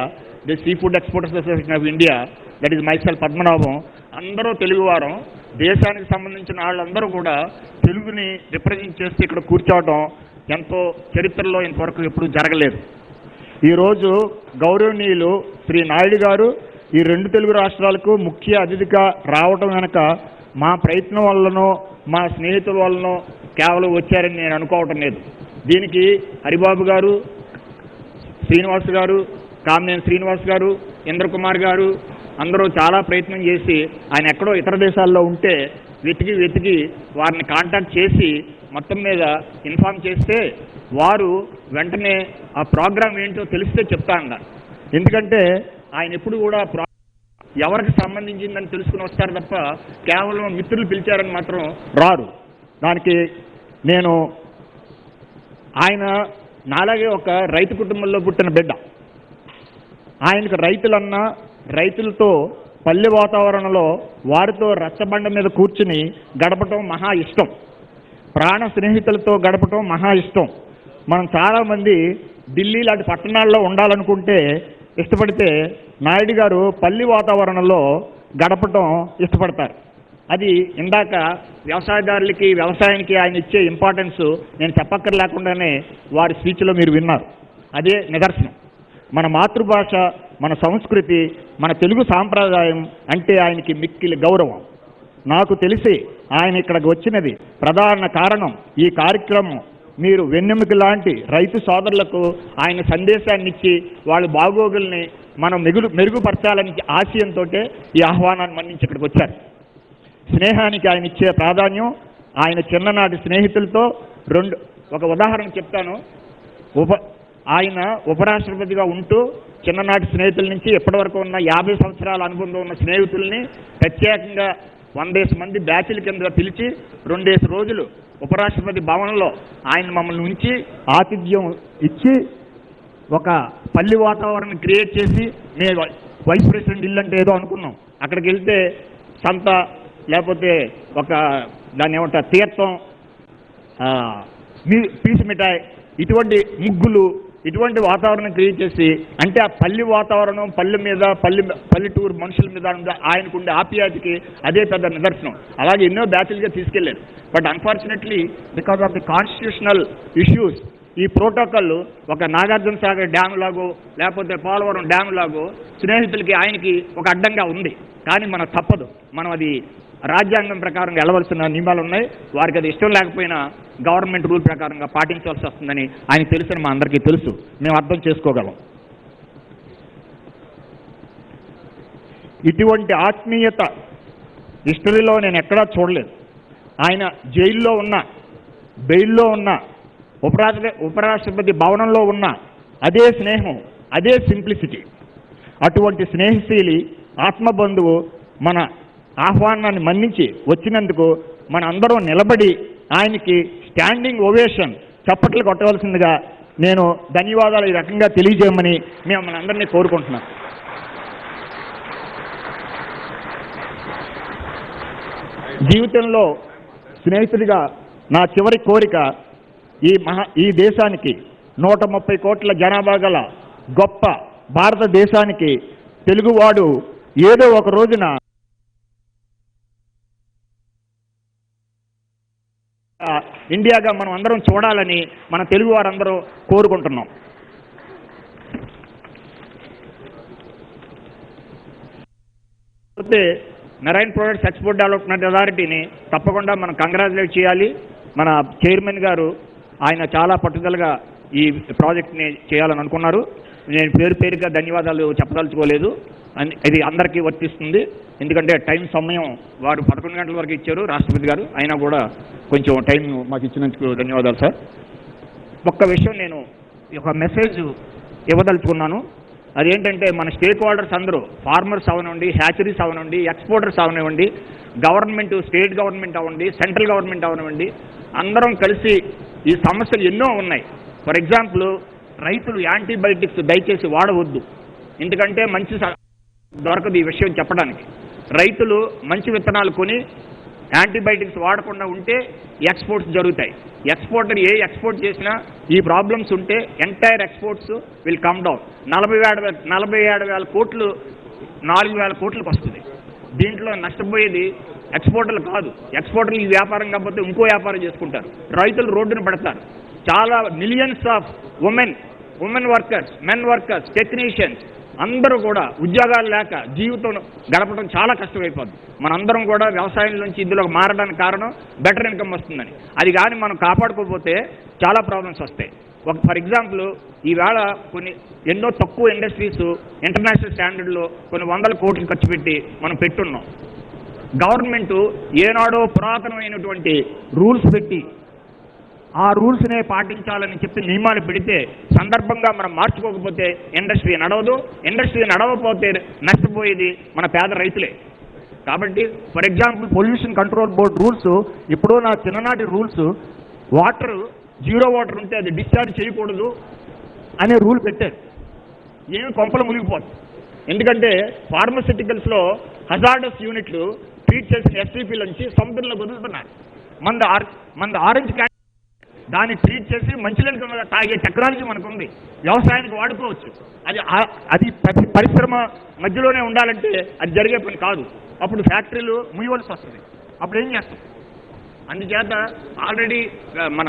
[SPEAKER 1] the seafood exporters association of India, that is myself Padmanabham, అందరూ తెలుగువారం. దేశానికి సంబంధించిన వాళ్ళందరూ కూడా తెలుగుని రిప్రజెంట్ చేస్తూ ఇక్కడ కూర్చోవడం ఎంతో చరిత్రలో ఇంతవరకు ఎప్పుడూ జరగలేదు. ఈరోజు గౌరవనీయులు శ్రీ నాయుడు గారు ఈ 2 తెలుగు రాష్ట్రాలకు ముఖ్య అతిథిగా రావడం వెనక మా ప్రయత్నం వల్లనో మా స్నేహితుల వల్లనో కేవలం వచ్చారని నేను అనుకోవటం లేదు. దీనికి హరిబాబు గారు, శ్రీనివాస్ గారు, కామినేని శ్రీనివాస్ గారు, ఇంద్రకుమార్ గారు అందరూ చాలా ప్రయత్నం చేసి ఆయన ఎక్కడో ఇతర దేశాల్లో ఉంటే వెతికి వారిని కాంటాక్ట్ చేసి మొత్తం మీద ఇన్ఫార్మ్ చేస్తే వారు వెంటనే ఆ ప్రోగ్రామ్ ఏంటో తెలిస్తే చెప్తా అన్నారు. ఎందుకంటే ఆయన ఎప్పుడు కూడా ఎవరికి సంబంధించిందని తెలుసుకుని వస్తారు తప్ప కేవలం మిత్రులు పిలిచారని మాత్రం రారు. దానికి నేను ఆయన నాలాగే ఒక రైతు కుటుంబంలో పుట్టిన బిడ్డ. ఆయనకు రైతులన్నా, రైతులతో పల్లె వాతావరణంలో వారితో రచ్చబండ మీద కూర్చుని గడపటం మహా ఇష్టం. ప్రాణ స్నేహితులతో గడపటం మహా ఇష్టం. మనం చాలామంది ఢిల్లీ లాంటి పట్టణాల్లో ఉండాలనుకుంటే ఇష్టపడితే నాయుడు గారు పల్లి వాతావరణంలో గడపటం ఇష్టపడతారు. అది ఇందాక వ్యవసాయదారులకి, వ్యవసాయానికి ఆయన ఇచ్చే ఇంపార్టెన్స్ నేను చెప్పక్కర్లేకుండానే వారి స్పీచ్లో మీరు విన్నారు. అదే నిదర్శనం. మన మాతృభాష, మన సంస్కృతి, మన తెలుగు సాంప్రదాయం అంటే ఆయనకి మిక్కిలి గౌరవం. నాకు తెలిసి ఆయన ఇక్కడికి వచ్చినది ప్రధాన కారణం ఈ కార్యక్రమం మీరు వెన్నెముక లాంటి రైతు సోదరులకు ఆయన సందేశాన్ని ఇచ్చి వాళ్ళ బాగోగుల్ని మనం మెరుగుపరచాలని ఆశయంతో ఈ ఆహ్వానాన్ని మన్నించి ఇక్కడికి వచ్చారు. స్నేహానికి ఆయన ఇచ్చే ప్రాధాన్యం, ఆయన చిన్ననాటి స్నేహితులతో ఒక ఉదాహరణ చెప్తాను. ఆయన ఉపరాష్ట్రపతిగా ఉంటూ చిన్ననాటి స్నేహితుల నుంచి ఇప్పటివరకు ఉన్న 50 సంవత్సరాల అనుబంధం ఉన్న స్నేహితుల్ని ప్రత్యేకంగా 100 మంది బ్యాచ్ల కింద పిలిచి 2 రోజులు ఉపరాష్ట్రపతి భవనంలో ఆయన మమ్మల్ని ఉంచి ఆతిథ్యం ఇచ్చి ఒక పల్లి వాతావరణం క్రియేట్ చేసి, మేము వైస్ ప్రెసిడెంట్ ఇల్లు అంటే ఏదో అనుకున్నాం. అక్కడికి వెళ్తే సంత లేకపోతే ఒక దాన్ని ఏమంటారు తీర్థం, పీసు మిఠాయి, ఇటువంటి ముగ్గులు, ఇటువంటి వాతావరణం క్రియేట్ చేసి, అంటే ఆ పల్లి వాతావరణం, పల్లె మీద, పల్లెటూరు మనుషుల మీద ఆయనకుండే ఆప్యాయతకి అదే పెద్ద నిదర్శనం. అలాగే ఎన్నో బ్యాచ్లుగా తీసుకెళ్లారు. But unfortunately because of the constitutional issues ఈ ప్రోటోకాల్ ఒక నాగార్జున సాగర్ డ్యామ్ లాగో లేకపోతే పోలవరం డ్యామ్ లాగో స్నేహితులకి ఆయనకి ఒక అడ్డంగా ఉంది. కానీ మనకు తప్పదు. మనం అది రాజ్యాంగం ప్రకారంగా వెళ్ళవలసిన నియమాలు ఉన్నాయి. వారికి అది ఇష్టం లేకపోయినా గవర్నమెంట్ రూల్ ప్రకారంగా పాటించవలసి వస్తుందని ఆయన తెలుసని మా అందరికీ తెలుసు. మేము అర్థం చేసుకోగలం. ఇటువంటి ఆత్మీయత హిస్టరీలో నేను ఎక్కడా చూడలేదు. ఆయన జైల్లో ఉన్న, బెయిల్లో ఉన్న, ఉపరాష్ట్రపతి భవనంలో ఉన్న అదే స్నేహం, అదే సింప్లిసిటీ. అటువంటి స్నేహశీలి ఆత్మబంధువు మన ఆహ్వానాన్ని మన్నించి వచ్చినందుకు మన అందరం నిలబడి ఆయనకి స్టాండింగ్ ఓవేషన్ చప్పట్లు కొట్టవలసిందిగా నేను ధన్యవాదాలు ఈ రకంగా తెలియజేయమని మిమ్మల్ని అందరినీ కోరుకుంటున్నాను. జీవితంలో స్నేహితుడిగా నా చివరి కోరిక ఈ దేశానికి 130 కోట్ల జనాభా గల గొప్ప భారతదేశానికి తెలుగువాడు ఏదో ఒక రోజున ఇండియాగా మనం అందరం చూడాలని మన తెలుగు వారందరూ కోరుకుంటున్నాం. మెరైన్ ప్రొడక్ట్స్ ఎక్స్పోర్ట్ డెవలప్మెంట్ అథారిటీని తప్పకుండా మనం కంగ్రాచులేట్ చేయాలి. మన చైర్మన్ గారు ఆయన చాలా పట్టుదలగా ఈ ప్రాజెక్ట్ని చేయాలని అనుకున్నారు. నేను పేరుగా ధన్యవాదాలు చెప్పదలుచుకోలేదు. ఇది అందరికీ వర్తిస్తుంది. ఎందుకంటే సమయం వారు 11 గంటల వరకు ఇచ్చారు రాష్ట్రపతి గారు. అయినా కూడా కొంచెం టైం మాకు ఇచ్చినందుకు ధన్యవాదాలు సార్. ఒక్క విషయం నేను ఒక మెసేజ్ ఇవ్వదలుచుకున్నాను. అదేంటంటే మన స్టేక్ హోల్డర్స్ అందరూ ఫార్మర్స్ అవనివ్వండి, హ్యాచరీస్ అవనివ్వండి, ఎక్స్పోర్టర్స్ అవనివ్వండి, గవర్నమెంట్, స్టేట్ గవర్నమెంట్ అవ్వండి, సెంట్రల్ గవర్నమెంట్ అవనివ్వండి, అందరం కలిసి ఈ సమస్యలు ఎన్నో ఉన్నాయి. ఫర్ ఎగ్జాంపుల్ రైతులు యాంటీబయాటిక్స్ దయచేసి వాడవద్దు. ఎందుకంటే మంచి దొరకదు ఈ విషయం చెప్పడానికి. రైతులు మంచి విత్తనాలు కొని యాంటీబయాటిక్స్ వాడకుండా ఉంటే ఎక్స్పోర్ట్స్ జరుగుతాయి. ఎక్స్పోర్టర్ ఎక్స్పోర్ట్ చేసినా ఈ ప్రాబ్లమ్స్ ఉంటే entire exports will come down. 47,000 కోట్లు 4,000 కోట్లకు వస్తుంది. దీంట్లో నష్టపోయేది ఎక్స్పోర్టర్లు కాదు. ఎక్స్పోర్టర్లు ఈ వ్యాపారం కాకపోతే ఇంకో వ్యాపారం చేసుకుంటారు. రైతులు రోడ్డున పడతారు. చాలా millions of women workers, men workers, technicians అందరూ కూడా ఉద్యోగాలు లేక జీవితం గడపడం చాలా కష్టమైపోద్ది. మనందరం కూడా వ్యవసాయం నుంచి ఇందులోకి మారడానికి కారణం బెటర్ ఇన్కమ్ వస్తుందని. అది కానీ మనం కాపాడుకోకపోతే చాలా ప్రాబ్లమ్స్ వస్తాయి. ఫర్ ఎగ్జాంపుల్ ఈవేళ ఎన్నో తక్కువ ఇండస్ట్రీస్ ఇంటర్నేషనల్ స్టాండర్డ్లో కొన్ని 100 కోట్లు ఖర్చు పెట్టి మనం పెట్టున్నాం. గవర్నమెంట్ ఏనాడో పురాతనమైనటువంటి రూల్స్ పెట్టి ఆ రూల్స్నే పాటించాలని చెప్పి నియమాలు పెడితే సందర్భంగా మనం మార్చుకోకపోతే ఇండస్ట్రీ నడవదు. ఇండస్ట్రీ నడవకపోతే నష్టపోయేది మన పేద రైతులే. కాబట్టి for example pollution control board rules ఇప్పుడు నా చిన్ననాటి రూల్స్ వాటర్ జీరో వాటర్ ఉంటే అది డిశ్చార్జ్ చేయకూడదు అనే రూల్ పెట్టారు. ఏమి కొంపలు మునిగిపోతుంది. ఎందుకంటే ఫార్మస్యూటికల్స్లో హజార్డస్ యూనిట్లు ట్రీట్ చేసిన ఎస్టీపీ నుంచి సముద్రంలో వదులుతున్నారు. మంది ఆరెంజ్ క్యాన్ దాన్ని ట్రీట్ చేసి మంచినీళ్ళ తాగే టెక్నాలజీ మనకు ఉంది. వ్యవసాయానికి వాడుకోవచ్చు. అది ప్రతి పరిశ్రమ మధ్యలోనే ఉండాలంటే అది జరిగే పని కాదు. అప్పుడు ఫ్యాక్టరీలు ముయ్యవలసి వస్తుంది. అప్పుడు ఏం చేస్తాం? అందుచేత ఆల్రెడీ మన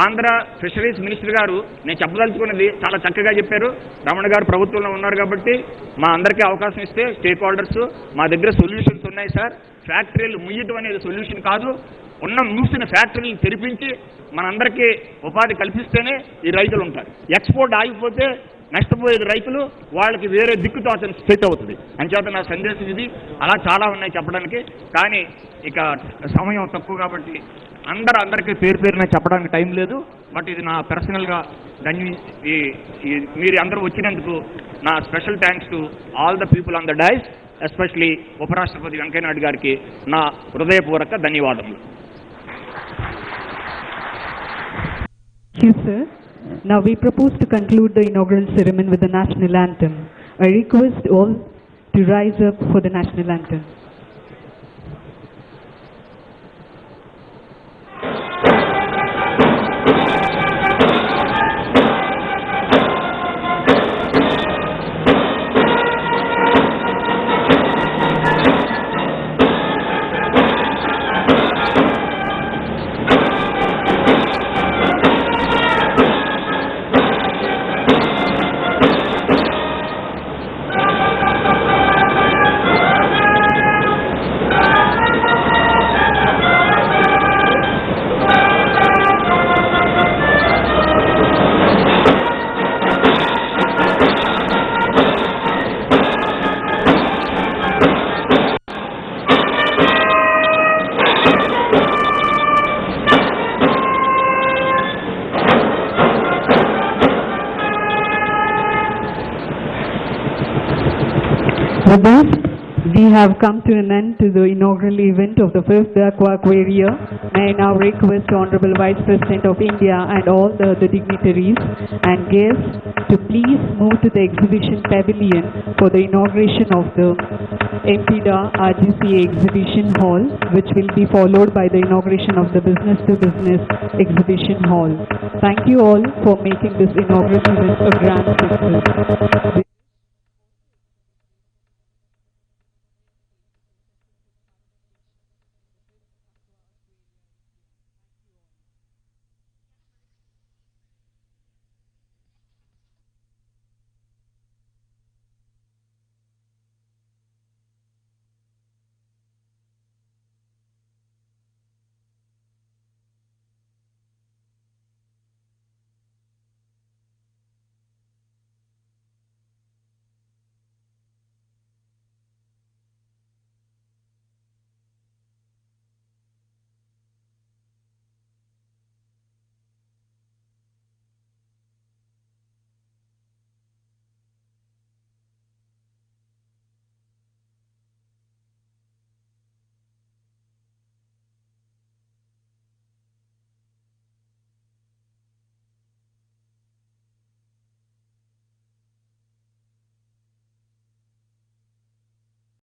[SPEAKER 1] ఆంధ్ర ఫిషరీస్ మినిస్టర్ గారు నేను చెప్పదలుచుకున్నది చాలా చక్కగా చెప్పారు. రమణ గారు ప్రభుత్వంలో ఉన్నారు కాబట్టి మా అందరికీ అవకాశం ఇస్తే స్టేక్ హోల్డర్స్ మా దగ్గర సొల్యూషన్స్ ఉన్నాయి సార్. ఫ్యాక్టరీలు ముయ్యటం అనేది సొల్యూషన్ కాదు. మూసిన ఫ్యాక్టరీలు తెరిపించి మనందరికీ ఉపాధి కల్పిస్తేనే ఈ రైతులు ఉంటారు. ఎక్స్పోర్ట్ ఆగిపోతే నష్టపోయేది రైతులు. వాళ్ళకి వేరే దిక్కుతోచని స్థితి అవుతుంది. అంచేత నా సందేశం ఇది. అలా చాలా ఉన్నాయి చెప్పడానికి. కానీ ఇక సమయం తక్కువ కాబట్టి అందరికీ పేరున చెప్పడానికి టైం లేదు. బట్ ఇది నా పర్సనల్గా మీరు అందరూ వచ్చినందుకు నా special thanks to all the people on the dais, especially ఉపరాష్ట్రపతి వెంకయ్య నాయుడు గారికి నా హృదయపూర్వక ధన్యవాదములు.
[SPEAKER 2] Thank you, sir. Now we propose to conclude the inaugural ceremony with the national anthem. I request all to rise up for the national anthem. With this, we have come to an end to the inaugural event of the first Aqua Aquaria. May I now request Honorable Vice President of India and all the other dignitaries and guests to please move to the exhibition pavilion for the inauguration of the MPEDA RGCA exhibition hall, which will be followed by the inauguration of the business to business exhibition hall. Thank you all for making this inaugural event a grand success.